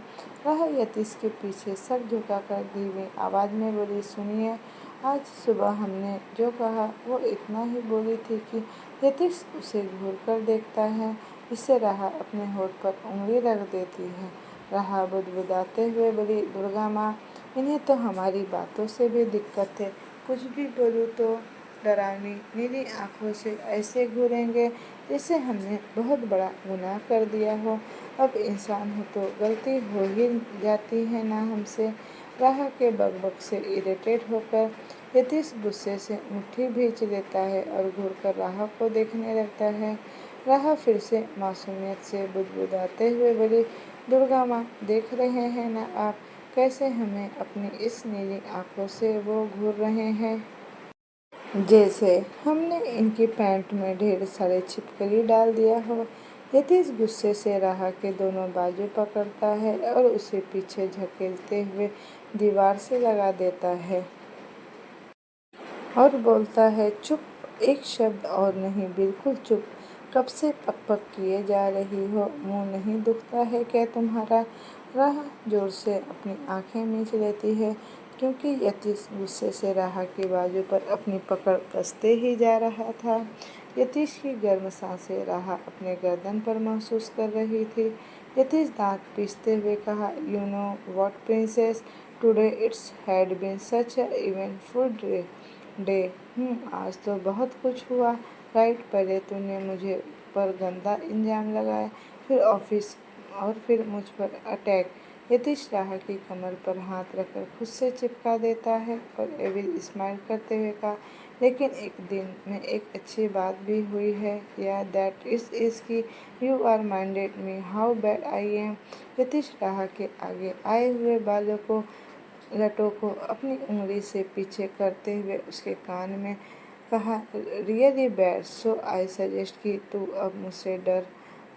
राह यतीश के पीछे सर झुकाकर धीमी आवाज़ में बोली, सुनिए, आज सुबह हमने जो कहा वो इतना ही बोली थी कि यतीश उसे घूर कर देखता है। इससे राह अपने होठ पर उंगली रख देती है। राह बुदबुदाते हुए बोली, दुर्गा माँ, इन्हें तो हमारी बातों से भी दिक्कत है, कुछ भी बोलूँ तो डरावनी नीली आँखों से ऐसे घूरेंगे जैसे हमने बहुत बड़ा गुनाह कर दिया हो। अब इंसान हो तो गलती हो ही जाती है ना हमसे। राह के बकबक से इरिटेट होकर यतीश गुस्से से मुट्ठी भींच लेता है और घूरकर राह को देखने लगता है। राह फिर से मासूमियत से बुदबुदाते हुए बोली, दुर्गा माँ, देख रहे हैं ना आप कैसे हमें अपनी इस नीली आंखों से वो घूर रहे हैं, जैसे हमने इनकी पैंट में ढेर सारे छिपकली डाल दिया हो। यतीश गुस्से से राह के दोनों बाजू पकड़ता है और उसे पीछे धकेलते हुए दीवार से लगा देता है और बोलता है, चुप, एक शब्द और नहीं, बिल्कुल चुप। कब से पक पक किए जा रही हो, मुंह नहीं दुखता है क्या तुम्हारा? राह जोर से अपनी आंखें मींच लेती है क्योंकि यतीश गुस्से से राह की बाजू पर अपनी पकड़ कसते ही जा रहा था। यतीश की गर्म सांसें राह अपने गर्दन पर महसूस कर रही थी। यतीश दांत पीसते हुए कहा, you know what princess, today it's had been such a eventful day. आज तो बहुत कुछ हुआ, राइट? पहले तूने मुझे पर गंदा इल्जाम लगाया, फिर ऑफिस और फिर मुझ पर अटैक। यतीश राह की कमर पर हाथ रखकर खुद से चिपका देता है और एविल स्माइल करते हुए कहा, लेकिन एक दिन में एक अच्छी बात भी हुई है, या दैट इज कि you are minded me how bad I am. Yatish Raha के आगे आए हुए बालों को लटों को अपनी उंगली से पीछे करते हुए उसके कान में कहा, really bad, so I suggest कि तू अब मुझसे डर।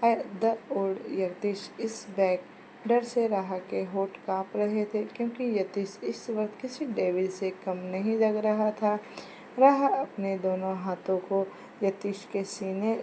द ओल्ड यतीश इस बैक। डर से राह के होठ कांप रहे थे क्योंकि यतीश इस वक्त किसी डेविल से कम नहीं लग रहा था। राह अपने दोनों हाथों को यतीश के सीने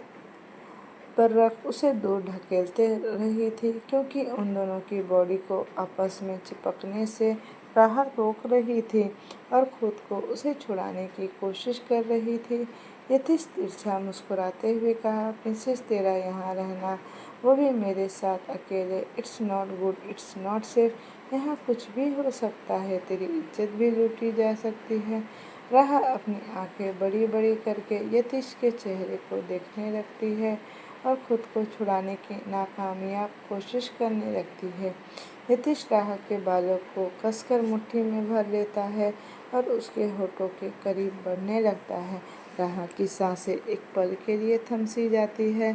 पर रख उसे दूर ढकेलते रही थी क्योंकि उन दोनों की बॉडी को आपस में चिपकने से राह रोक रही थी और खुद को उसे छुड़ाने की कोशिश कर रही थी। यतीश तिरछा मुस्कुराते हुए कहा, प्रिंसेस, तेरा यहाँ रहना, वो भी मेरे साथ अकेले, it's not good, it's not safe. यहाँ कुछ भी हो सकता है, तेरी इज्जत भी लूटी जा सकती है। राह अपनी आंखें बड़ी बड़ी करके यतीश के चेहरे को देखने लगती है और खुद को छुड़ाने की नाकामयाब कोशिश करने लगती है। यतीश राह के बालों को कसकर मुट्ठी में भर लेता है और उसके होठों के करीब बढ़ने लगता है। राह की सांसें एक पल के लिए थम सी जाती है।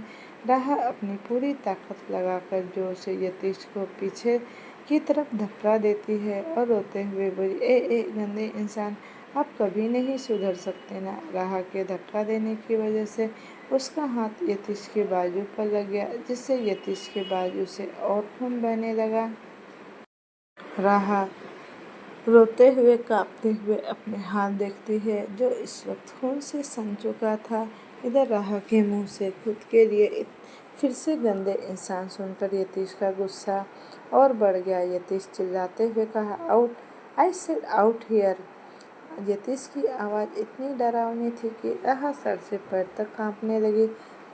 राह अपनी पूरी ताकत लगाकर जोर से यतीश को पीछे की तरफ धक्का देती है और रोते हुए बोली, ए गंदे इंसान, आप कभी नहीं सुधर सकते ना। राह के धक्का देने की वजह से उसका हाथ यतीश के बाजू पर लग गया, जिससे यतीश के बाजू से और खून बहने लगा। राह रोते हुए कांपते हुए अपने हाथ देखती है जो इस वक्त खून से सन चुका था। इधर राह के मुंह से खुद के लिए फिर से गंदे इंसान सुनकर यतीश का गुस्सा और बढ़ गया। यतीश चिल्लाते हुए कहा, out, I said out here. Yatish की आवाज़ इतनी डरावनी थी कि राह सर से पैर तक कांपने लगी।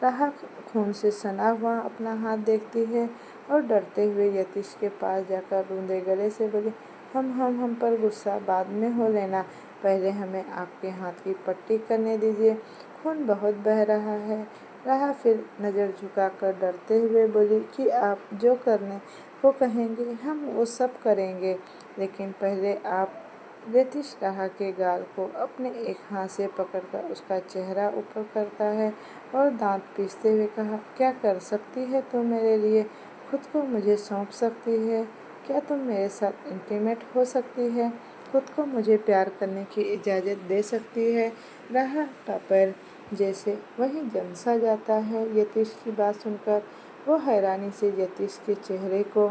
राह खून से सना हुआ अपना हाथ देखती है और डरते हुए यतीश के पास जाकर रूंधे गले से बोली, हम पर गुस्सा बाद में हो लेना, पहले हमें आपके हाथ की पट्टी करने दीजिए, खून बहुत बह रहा है। राह फिर नज़र झुकाकर डरते हुए बोली कि आप जो करने को कहेंगे हम वो सब करेंगे, लेकिन पहले आप। यतीश राह के गाल को अपने एक हाथ से पकड़कर उसका चेहरा ऊपर करता है और दांत पीसते हुए कहा, क्या कर सकती है तुम मेरे लिए? खुद को मुझे सौंप सकती है? क्या तुम मेरे साथ इंटीमेट हो सकती है? खुद को मुझे प्यार करने की इजाज़त दे सकती है? राह का पैर जैसे वहीं जम सा जाता है। यतीश की बात सुनकर वो हैरानी से यतीश के चेहरे को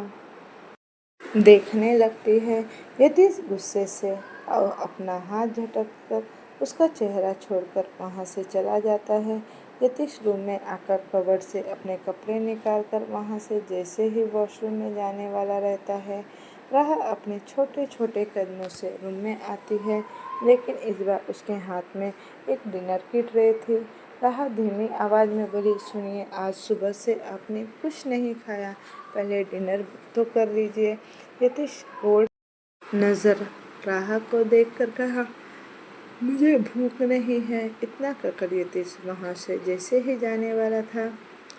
देखने लगती है। यतीश गुस्से से अपना हाथ झटक कर उसका चेहरा छोड़कर वहाँ से चला जाता है। यतीश रूम में आकर कबर्ड से अपने कपड़े निकालकर वहाँ से जैसे ही वॉशरूम में जाने वाला रहता है, राह अपने छोटे छोटे कदमों से रूम में आती है, लेकिन इस बार उसके हाथ में एक डिनर की ट्रे थी। राह धीमी आवाज़ में बोली, सुनिए, आज सुबह से आपने कुछ नहीं खाया, पहले डिनर तो कर लीजिए। यतीश कोल्ड नज़र राह को देखकर कहा, मुझे भूख नहीं है, इतना कहकर यतीश वहाँ से जैसे ही जाने वाला था,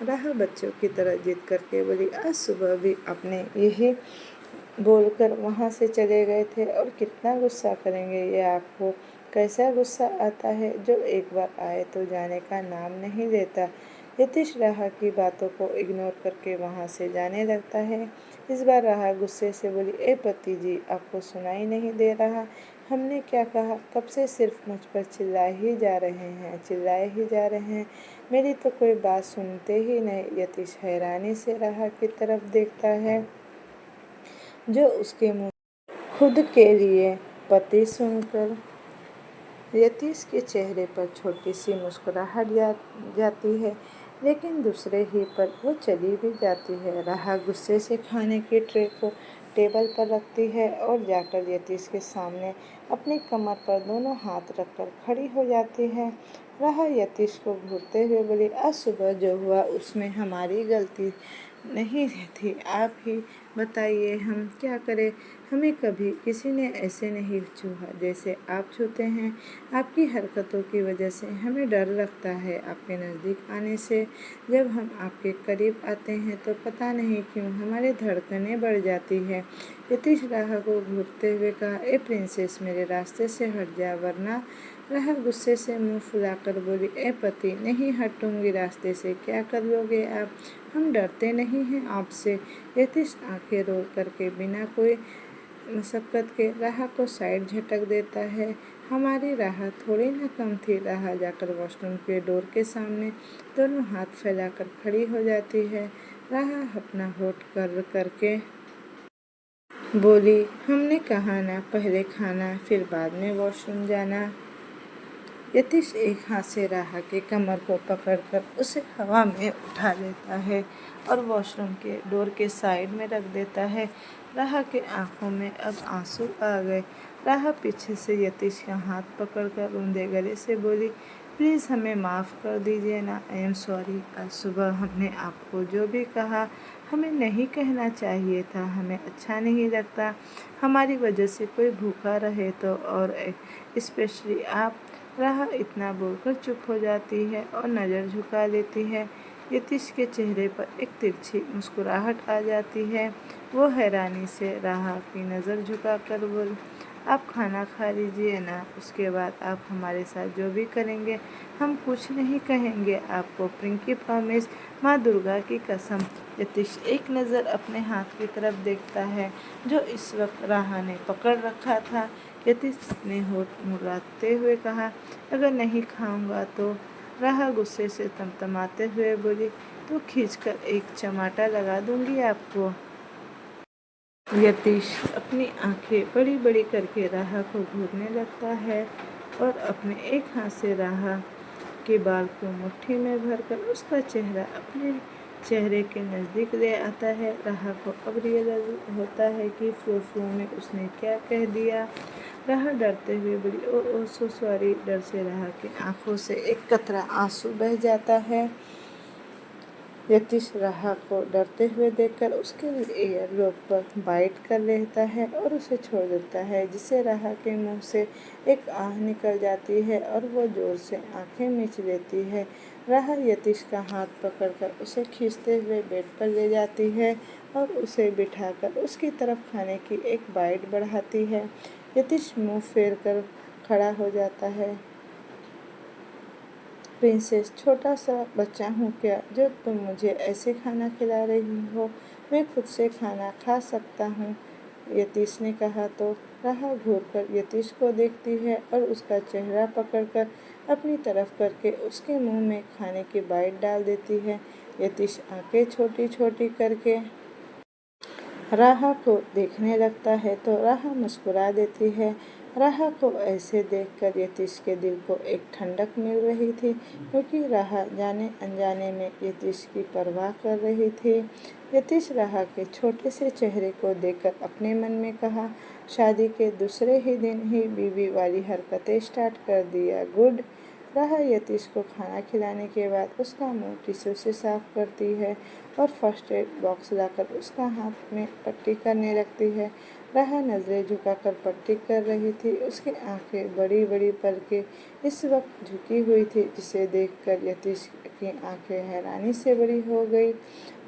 राहा बच्चों की तरह जिद करके बोली, आज सुबह भी अपने यही बोलकर वहाँ से चले गए थे और कितना गुस्सा करेंगे ये आपको। कैसा गुस्सा आता है जो एक बार आए तो जाने का नाम नहीं लेता। यतीश राहा की बातों को इग्नोर करके वहाँ से जाने लगता है। इस बार राहा गुस्से से बोली, ए पति जी, आपको सुनाई नहीं दे रहा? हमने क्या कहा? कब से सिर्फ मुझ पर चिल्लाए ही जा रहे हैं। मेरी तो कोई बात सुनते ही नहीं। यतीश हैरानी से राहा की तरफ देखता है जो उसके मुंह खुद के लिए पति सुनकर यतीश के चेहरे पर छोटी सी मुस्कुराहट जाती है, लेकिन दूसरे ही पल वो चली भी जाती है। राहा गुस्से से खाने की ट्रे को टेबल पर रखती है और जाकर यतीश के सामने अपनी कमर पर दोनों हाथ रखकर खड़ी हो जाती है। राहा यतीश को घूरते हुए बोली, आज सुबह जो हुआ उसमें हमारी गलती नहीं थी, आप ही बताइए हम क्या करें। हमें कभी किसी ने ऐसे नहीं छुआ जैसे आप छूते हैं। आपकी हरकतों की वजह से हमें डर लगता है आपके नज़दीक आने से। जब हम आपके करीब आते हैं तो पता नहीं क्यों हमारी धड़कनें बढ़ जाती है। यतीश राहा को घूरते हुए कहा, ए प्रिंसेस, मेरे रास्ते से हट जा वरना। राहा गुस्से से मुंह फुलाकर बोली, ए पति, नहीं हटूंगी रास्ते से। क्या कर लोगे आप? हम डरते नहीं हैं आपसे। यतीश आंखें रोल करके बिना कोई मशक्कत के राहा को साइड झटक देता है। हमारी राह थोड़ी ना कम थी। राहा जाकर वॉशरूम के डोर के सामने दोनों हाथ फैलाकर खड़ी हो जाती है। राहा अपना होठ कर करके बोली, हमने कहा ना, पहले खाना फिर बाद में वॉशरूम जाना। यतीश एक हाथ से राहा के कमर को पकड़कर उसे हवा में उठा लेता है और वॉशरूम के डोर के साइड में रख देता है। राहा के आंखों में अब आंसू आ गए। राहा पीछे से यतीश का हाथ पकड़कर रूंधे गले से बोली, प्लीज़ हमें माफ़ कर दीजिए ना, आई एम सॉरी। आज सुबह हमने आपको जो भी कहा हमें नहीं कहना चाहिए था। हमें अच्छा नहीं लगता हमारी वजह से कोई भूखा रहे तो, और स्पेशली आप। राहा इतना बोलकर चुप हो जाती है और नज़र झुका लेती है। यतीश के चेहरे पर एक तिरछी मुस्कुराहट आ जाती है। वो हैरानी से राहा की नज़र झुकाकर बोल, आप खाना खा लीजिए ना, उसके बाद आप हमारे साथ जो भी करेंगे हम कुछ नहीं कहेंगे आपको, पिंकी प्रॉमिस, माँ दुर्गा की कसम। यतीश एक नज़र अपने हाथ की तरफ देखता है जो इस वक्त राहा ने पकड़ रखा था। यतीश अपने होठ मुड़ाते हुए कहा, अगर नहीं खाऊंगा तो। राहा गुस्से से तमतमाते हुए बोली, तो खींचकर एक चमाटा लगा दूंगी आपको। यतीश अपनी आंखें बड़ी बड़ी करके राहा को घूरने लगता है और अपने एक हाथ से राहा के बाल को मुट्ठी में भरकर उसका चेहरा अपने चेहरे के नज़दीक ले आता है। राहा को अब रियलाइज होता है कि फ्लो में उसने क्या कह दिया। राहा डरते हुए बोली, ओ सो सॉरी। डर से राहा की आंखों से एक कतरा आंसू बह जाता है। यतीश राहा को डरते हुए देखकर उसके ईयर लोब पर बाइट कर लेता है और उसे छोड़ देता है, जिससे राहा के मुंह से एक आह निकल जाती है और वो जोर से आंखें मीच लेती है। राहा यतीश का हाथ पकड़कर उसे खींचते हुए बेड पर ले जाती है और उसे बिठाकर उसकी तरफ खाने की एक बाइट बढ़ाती है। यतीश मुंह फेर कर खड़ा हो जाता है। प्रिंसेस, छोटा सा बच्चा हूँ क्या जो तुम मुझे ऐसे खाना खिला रही हो? मैं खुद से खाना खा सकता हूँ। यतीश ने कहा तो। राहा घूरकर यतीश को देखती है और उसका चेहरा पकड़कर अपनी तरफ करके उसके मुंह में खाने की बाइट डाल देती है। यतीश आंखें छोटी छोटी करके राहा को देखने लगता है तो राहा मुस्कुरा देती है। राहा को ऐसे देखकर यतीश के दिल को एक ठंडक मिल रही थी, क्योंकि राहा जाने अनजाने में यतीश की परवाह कर रही थी। यतीश राहा के छोटे से चेहरे को देखकर अपने मन में कहा, शादी के दूसरे ही दिन ही बीवी वाली हरकतें स्टार्ट कर दिया, गुड। राहा यतीश को खाना खिलाने के बाद उसका मुंह टिश्यू से साफ करती है और फर्स्ट एड बॉक्स लाकर उसका हाथ में पट्टी करने लगती है। राहा नजरें झुकाकर पट्टी कर रही थी। उसकी आंखें बड़ी बड़ी पलकें इस वक्त झुकी हुई थी, जिसे देखकर यतीश की आंखें हैरानी से बड़ी हो गई।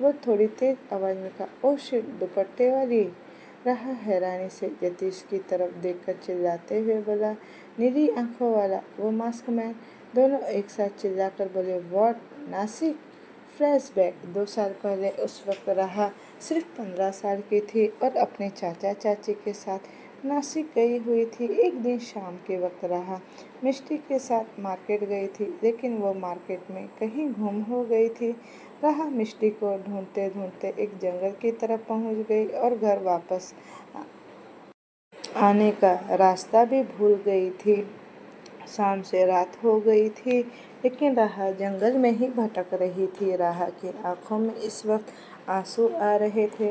वो थोड़ी तेज आवाज में कहा, "ओह शिट, दुपट्टे वाली।" राहा हैरानी से यतीश की तरफ देखकर चिल्लाते हुए बोला, "नीली आंखों वाला, वो मास्क मैन।" दोनों एक साथ चिल्लाकर बोले, "व्हाट, नासिक?" फ्लैशबैक 2 साल पहले। उस वक्त राहा सिर्फ 15 साल की थी और अपने चाचा चाची के साथ नासिक गई हुई थी। एक दिन शाम के वक्त राहा मिष्टी के साथ मार्केट गई थी, लेकिन वो मार्केट में कहीं गुम हो गई थी। राहा मिष्टी को ढूंढते ढूंढते एक जंगल की तरफ पहुंच गई और घर वापस आने का रास्ता भी भूल गई थी। शाम से रात हो गई थी, लेकिन राहा जंगल में ही भटक रही थी। राहा की आंखों में इस वक्त आंसू आ रहे थे।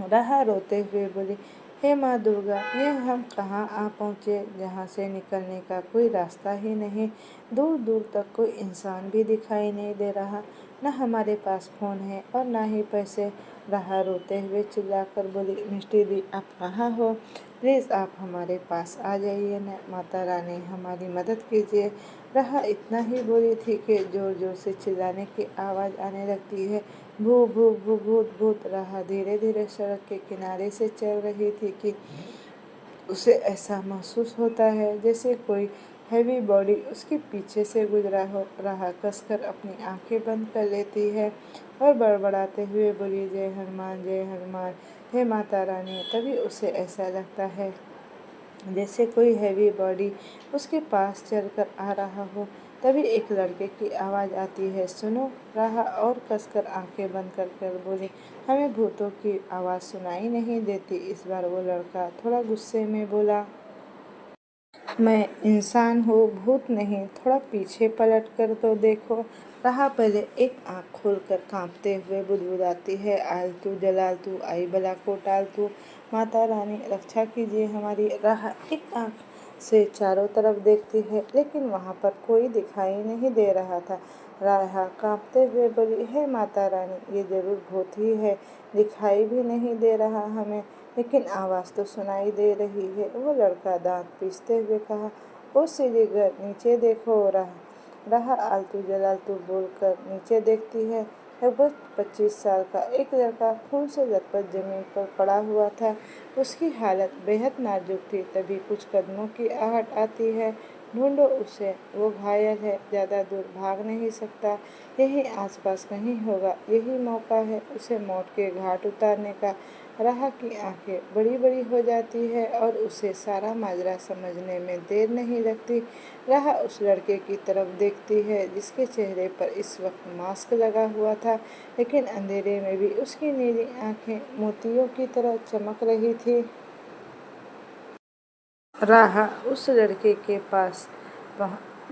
राहा रोते हुए बोली, "हे माँ दुर्गा, ये हम कहाँ आ पहुँचे, जहाँ से निकलने का कोई रास्ता ही नहीं। दूर दूर तक कोई इंसान भी दिखाई नहीं दे रहा। न हमारे पास फ़ोन है और न ही पैसे।" राहा रोते हुए चिल्लाकर बोली, "मिष्टी दी, आप कहाँ हो? प्लीज़ आप हमारे पास आ जाइए न, माता रानी हमारी मदद कीजिए।" राहा इतना ही बोली थी कि जोर जोर से चिल्लाने की आवाज़ आने लगती है, भू भू भू भूत भूत। राहा धीरे धीरे सड़क के किनारे से चल रही थी कि उसे ऐसा महसूस होता है जैसे कोई हैवी बॉडी उसके पीछे से गुजरा हो। राहा कसकर अपनी आंखें बंद कर लेती है और बड़बड़ाते हुए बोली, "जय हनुमान, जय हनुमान, हे माता रानी।" तभी उसे ऐसा लगता है जैसे कोई हैवी बॉडी उसके पास चलकर आ रहा हो। तभी एक लड़के की आवाज़ आती है, "सुनो।" राहा और कसकर आंखें बंद कर बोली, "हमें भूतों की आवाज़ सुनाई नहीं देती।" इस बार वो लड़का थोड़ा गुस्से में बोला, "मैं इंसान हूँ, भूत नहीं। थोड़ा पीछे पलट कर तो देखो।" राहा पहले एक आंख खोलकर कांपते हुए बुदबुदाती है, "आलतू जलालतू, आई बला को टालतू, माता रानी रक्षा कीजिए हमारी।" राहा एक आंख से चारों तरफ देखती है, लेकिन वहाँ पर कोई दिखाई नहीं दे रहा था। राहा कांपते हुए बोली, "हे माता रानी, ये जरूर भूत ही है। दिखाई भी नहीं दे रहा हमें, लेकिन आवाज़ तो सुनाई दे रही है।" वो लड़का दांत पीसते हुए कहा, "ओ सिलीगर, नीचे देखो।" राहा आलतू जलालतू बोलकर नीचे देखती है। लगभग 25 साल का एक लड़का खून से लथपथ जमीन पर पड़ा हुआ था। उसकी हालत बेहद नाजुक थी। तभी कुछ कदमों की आहट आती है, "ढूंढो उसे, वो घायल है, ज़्यादा दूर भाग नहीं सकता। यही आसपास कहीं होगा। यही मौका है उसे मौत के घाट उतारने का।" राहा की आंखें बड़ी बड़ी हो जाती है और उसे सारा माजरा समझने में देर नहीं लगती। राहा उस लड़के की तरफ देखती है जिसके चेहरे पर इस वक्त मास्क लगा हुआ था, लेकिन अंधेरे में भी उसकी नीली आंखें मोतियों की तरह चमक रही थी। राहा उस लड़के के पास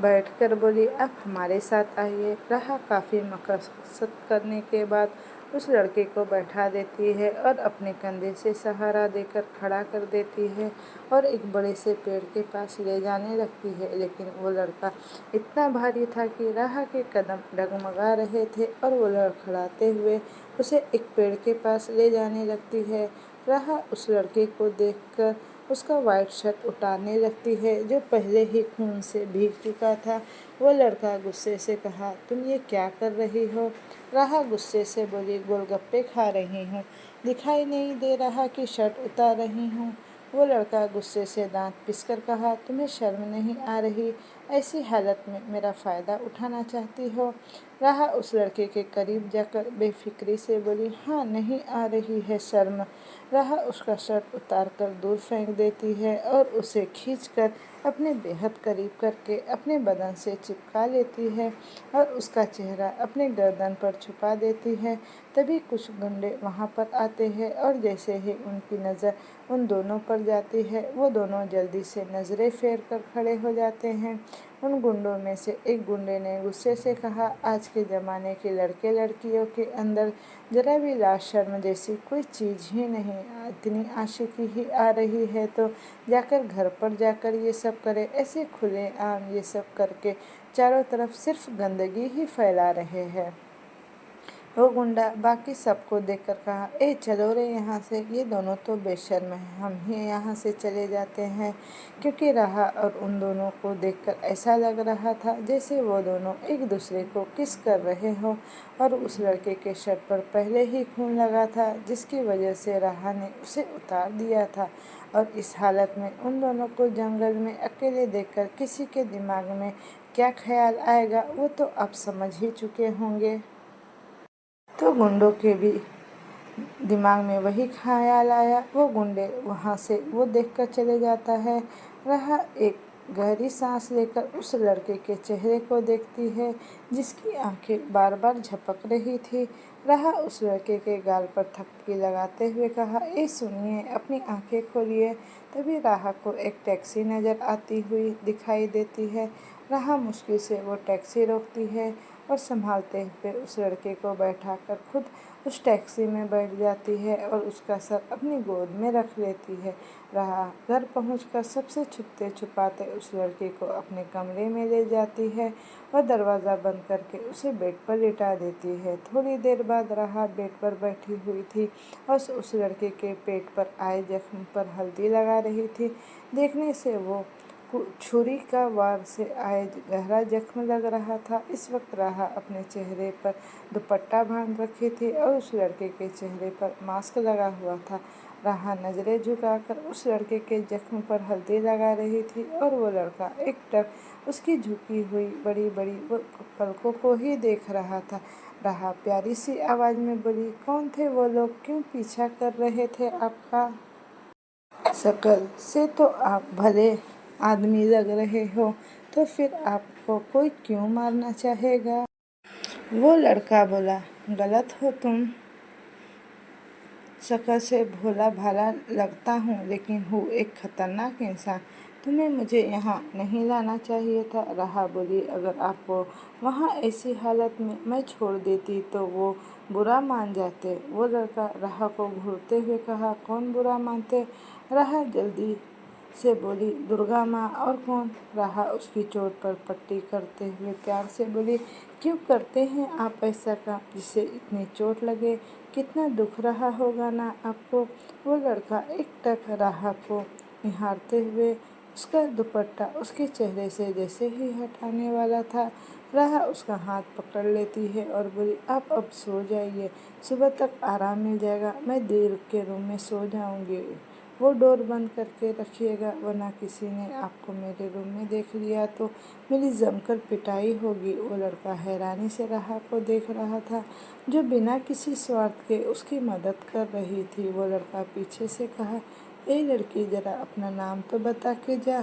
बैठकर बोली, "आप हमारे साथ आइए।" राहा काफ़ी मशक्क़त करने के बाद उस लड़के को बैठा देती है और अपने कंधे से सहारा देकर खड़ा कर देती है और एक बड़े से पेड़ के पास ले जाने लगती है। लेकिन वो लड़का इतना भारी था कि राहा के कदम डगमगा रहे थे और वो लड़खड़ाते हुए उसे एक पेड़ के पास ले जाने लगती है। राहा उस लड़के को देखकर उसका वाइट शर्ट उतारने लगती है, जो पहले ही खून से भीग चुका था। वो लड़का गुस्से से कहा, "तुम ये क्या कर रही हो?" राहा गुस्से से बोली, "गोलगप्पे खा रही हूँ। दिखाई नहीं दे रहा कि शर्ट उतार रही हूँ?" वो लड़का गुस्से से दांत पिसकर कहा, "तुम्हें शर्म नहीं आ रही? ऐसी हालत में मेरा फ़ायदा उठाना चाहती हो?" राहा उस लड़के के करीब जाकर बेफिक्री से बोली, "हाँ, नहीं आ रही है शर्म।" राहा उसका शर्ट उतार कर दूर फेंक देती है और उसे खींचकर अपने बेहद करीब करके अपने बदन से चिपका लेती है और उसका चेहरा अपने गर्दन पर छुपा देती है। तभी कुछ गुंडे वहाँ पर आते हैं और जैसे ही उनकी नज़र उन दोनों पर जाती है, वो दोनों जल्दी से नज़रें फेर कर खड़े हो जाते हैं। उन गुंडों में से एक गुंडे ने गुस्से से कहा, "आज के ज़माने के लड़के लड़कियों के अंदर ज़रा भी लाज शर्म जैसी कोई चीज़ ही नहीं। इतनी आशिकी ही आ रही है तो जाकर घर पर जाकर ये सब करे। ऐसे खुलेआम ये सब करके चारों तरफ सिर्फ गंदगी ही फैला रहे हैं।" वो गुंडा बाकी सबको देखकर कहा, ए चलो रे यहाँ से, ये दोनों तो बेशर्म हैं, हम ही यहाँ से चले जाते हैं। क्योंकि राहा और उन दोनों को देखकर ऐसा लग रहा था जैसे वो दोनों एक दूसरे को किस कर रहे हो, और उस लड़के के शर्ट पर पहले ही खून लगा था जिसकी वजह से राहा ने उसे उतार दिया था। और इस हालत में उन दोनों को जंगल में अकेले देखकर किसी के दिमाग में क्या ख्याल आएगा वो तो आप समझ ही चुके होंगे। तो गुंडों के भी दिमाग में वही ख्याल आया। वो गुंडे वहाँ से वो देखकर चले जाता है। राहा एक गहरी सांस लेकर उस लड़के के चेहरे को देखती है जिसकी आंखें बार बार झपक रही थी। राहा उस लड़के के गाल पर थपकी लगाते हुए कहा, ए सुनिए, अपनी आंखें खोलिए। तभी राहा को एक टैक्सी नज़र आती हुई दिखाई देती है। राहा मुश्किल से वो टैक्सी रोकती है और संभालते हुए उस लड़के को बैठाकर खुद उस टैक्सी में बैठ जाती है और उसका सर अपनी गोद में रख लेती है। राहा घर पहुंचकर सबसे छुपते छुपाते उस लड़के को अपने कमरे में ले जाती है और दरवाज़ा बंद करके उसे बेड पर लिटा देती है। थोड़ी देर बाद राहा बेड पर बैठी हुई थी और उस लड़के के पेट पर आए जख्म पर हल्दी लगा रही थी। देखने से वो छुरी का वार से आए गहरा जख्म लग रहा था। इस वक्त राहा अपने चेहरे पर दुपट्टा बांध रखी थी और उस लड़के के चेहरे पर मास्क लगा हुआ था। राहा नज़रें झुकाकर उस लड़के के जख्म पर हल्दी लगा रही थी और वो लड़का एकटक उसकी झुकी हुई बड़ी बड़ी पलकों को ही देख रहा था। राहा प्यारी सी आवाज़ में बोली, कौन थे वो लोग, क्यों पीछा कर रहे थे आपका? शक्ल से तो आप भले आदमी लग रहे हो, तो फिर आपको कोई क्यों मारना चाहेगा? वो लड़का बोला, गलत हो तुम। शक्ल से भोला भाला लगता हूँ लेकिन हूँ एक खतरनाक इंसान। तुम्हें मुझे यहाँ नहीं लाना चाहिए था। राहा बोली, अगर आपको वहाँ ऐसी हालत में मैं छोड़ देती तो वो बुरा मान जाते। वो लड़का राहा को घूरते हुए कहा, कौन बुरा मानते? राहा जल्दी से बोली, दुर्गा माँ, और कौन? राहा उसकी चोट पर पट्टी करते हुए प्यार से बोली, क्यों करते हैं आप ऐसा काम जिससे इतनी चोट लगे? कितना दुख रहा होगा ना आपको? वो लड़का एकटक राहा को निहारते हुए उसका दुपट्टा उसके चेहरे से जैसे ही हटाने वाला था, राहा उसका हाथ पकड़ लेती है और बोली, आप अब सो जाइए, सुबह तक आराम मिल जाएगा, मैं देर के रूम में सो जाऊंगी। वो डोर बंद करके रखिएगा, वरना किसी ने आपको मेरे रूम में देख लिया तो मेरी जमकर पिटाई होगी। वो लड़का हैरानी से राहा को देख रहा था जो बिना किसी स्वार्थ के उसकी मदद कर रही थी। वो लड़का पीछे से कहा, ए लड़की, जरा अपना नाम तो बता के जा।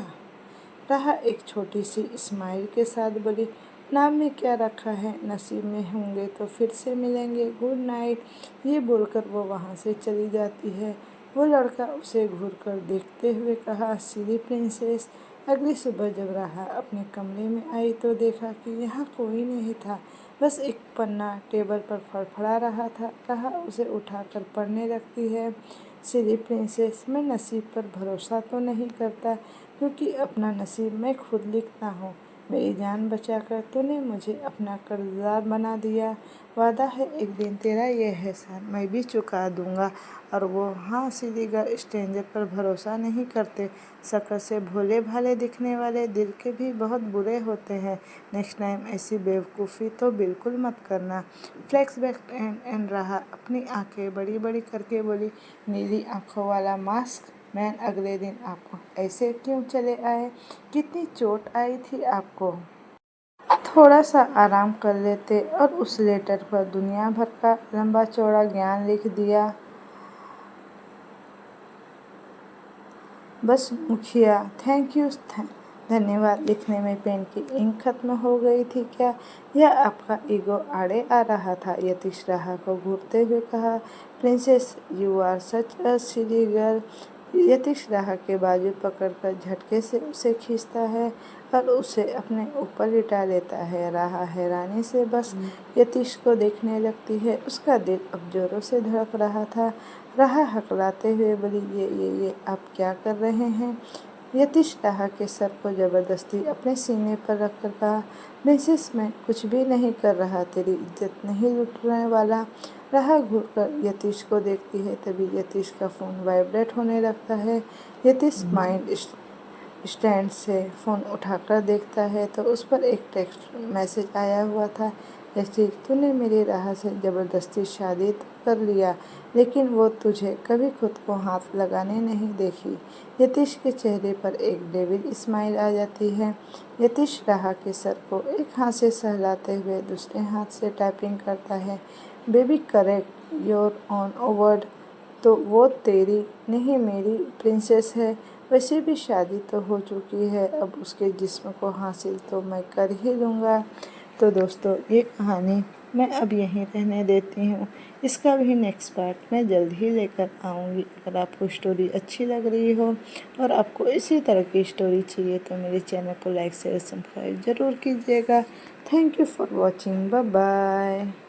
राहा एक छोटी सी स्माइल के साथ बोली, नाम में क्या रखा है, नसीब में होंगे तो फिर से मिलेंगे, गुड नाइट। ये बोलकर वो वहाँ से चली जाती है। वो लड़का उसे घूरकर देखते हुए कहा, सिली प्रिंसेस। अगली सुबह जब राहा अपने कमरे में आई तो देखा कि यहाँ कोई नहीं था, बस एक पन्ना टेबल पर फड़फड़ा रहा था। राहा उसे उठाकर पढ़ने लगती है, सिली प्रिंसेस, मैं नसीब पर भरोसा तो नहीं करता क्योंकि अपना नसीब मैं खुद लिखता हूँ। मेरी जान बचाकर तूने मुझे अपना कर्जदार बना दिया। वादा है एक दिन तेरा ये एहसान मैं भी चुका दूंगा। और वो, हाँ सिलीगर, स्ट्रेंजर पर भरोसा नहीं करते। शक्ल से भोले भाले दिखने वाले दिल के भी बहुत बुरे होते हैं। नेक्स्ट टाइम ऐसी बेवकूफ़ी तो बिल्कुल मत करना। फ्लैशबैक एंड राहा अपनी आंखें बड़ी बड़ी करके बोली, नीली आंखों वाला मास्क मैन अगले दिन आपको ऐसे क्यों चले आए? कितनी चोट आई थी आपको? थोड़ा सा आराम कर लेते। और उस लेटर पर दुनिया भर का लंबा चौड़ा ज्ञान लिख दिया। बस मुखिया, थैंक यू, धन्यवाद लिखने में पेन की इंक खत्म हो गई थी क्या, या आपका ईगो आड़े आ रहा था? यतीश राहा को घूरते हुए कहा, princess you are such a silly girl. Yatish Raha के बाजू पकड़कर झटके से उसे खींचता है और उसे अपने ऊपर लिटा लेता है। राहा हैरानी से बस यतीश को देखने लगती है। उसका दिल अब जोरों से धड़क रहा था। राहा हकलाते हुए बोली, ये आप क्या कर रहे हैं? यतीश राहा के सर को जबरदस्ती अपने सीने पर रखकर कहा, प्रिंसेस मैं कुछ भी नहीं कर रहा, तेरी इज्जत नहीं लुटने वाला। राहा घूरकर यतीश को देखती है, तभी यतीश का फ़ोन वाइब्रेट होने लगता है। यतीश माइंड स्टैंड से फ़ोन उठाकर देखता है तो उस पर एक टेक्स्ट मैसेज आया हुआ था। यतीश, तूने मेरी राह से ज़बरदस्ती शादी तो कर लिया, लेकिन वो तुझे कभी खुद को हाथ लगाने नहीं देखी। यतीश के चेहरे पर एक डेविल स्माइल आ जाती है। यतीश राहा के सर को एक हाथ से सहलाते हुए दूसरे हाथ से टाइपिंग करता है। Baby correct your on word, तो वो तेरी नहीं मेरी प्रिंसेस है। वैसे भी शादी तो हो चुकी है, अब उसके जिस्म को हासिल तो मैं कर ही लूँगा। तो दोस्तों ये कहानी मैं अब यहीं रहने देती हूँ। इसका भी नेक्स्ट पार्ट मैं जल्द ही लेकर आऊँगी। अगर आपको स्टोरी अच्छी लग रही हो और आपको इसी तरह की स्टोरी चाहिए तो मेरे चैनल को लाइक शेयर सब्सक्राइब ज़रूर कीजिएगा। Thank you for watching. Bye bye.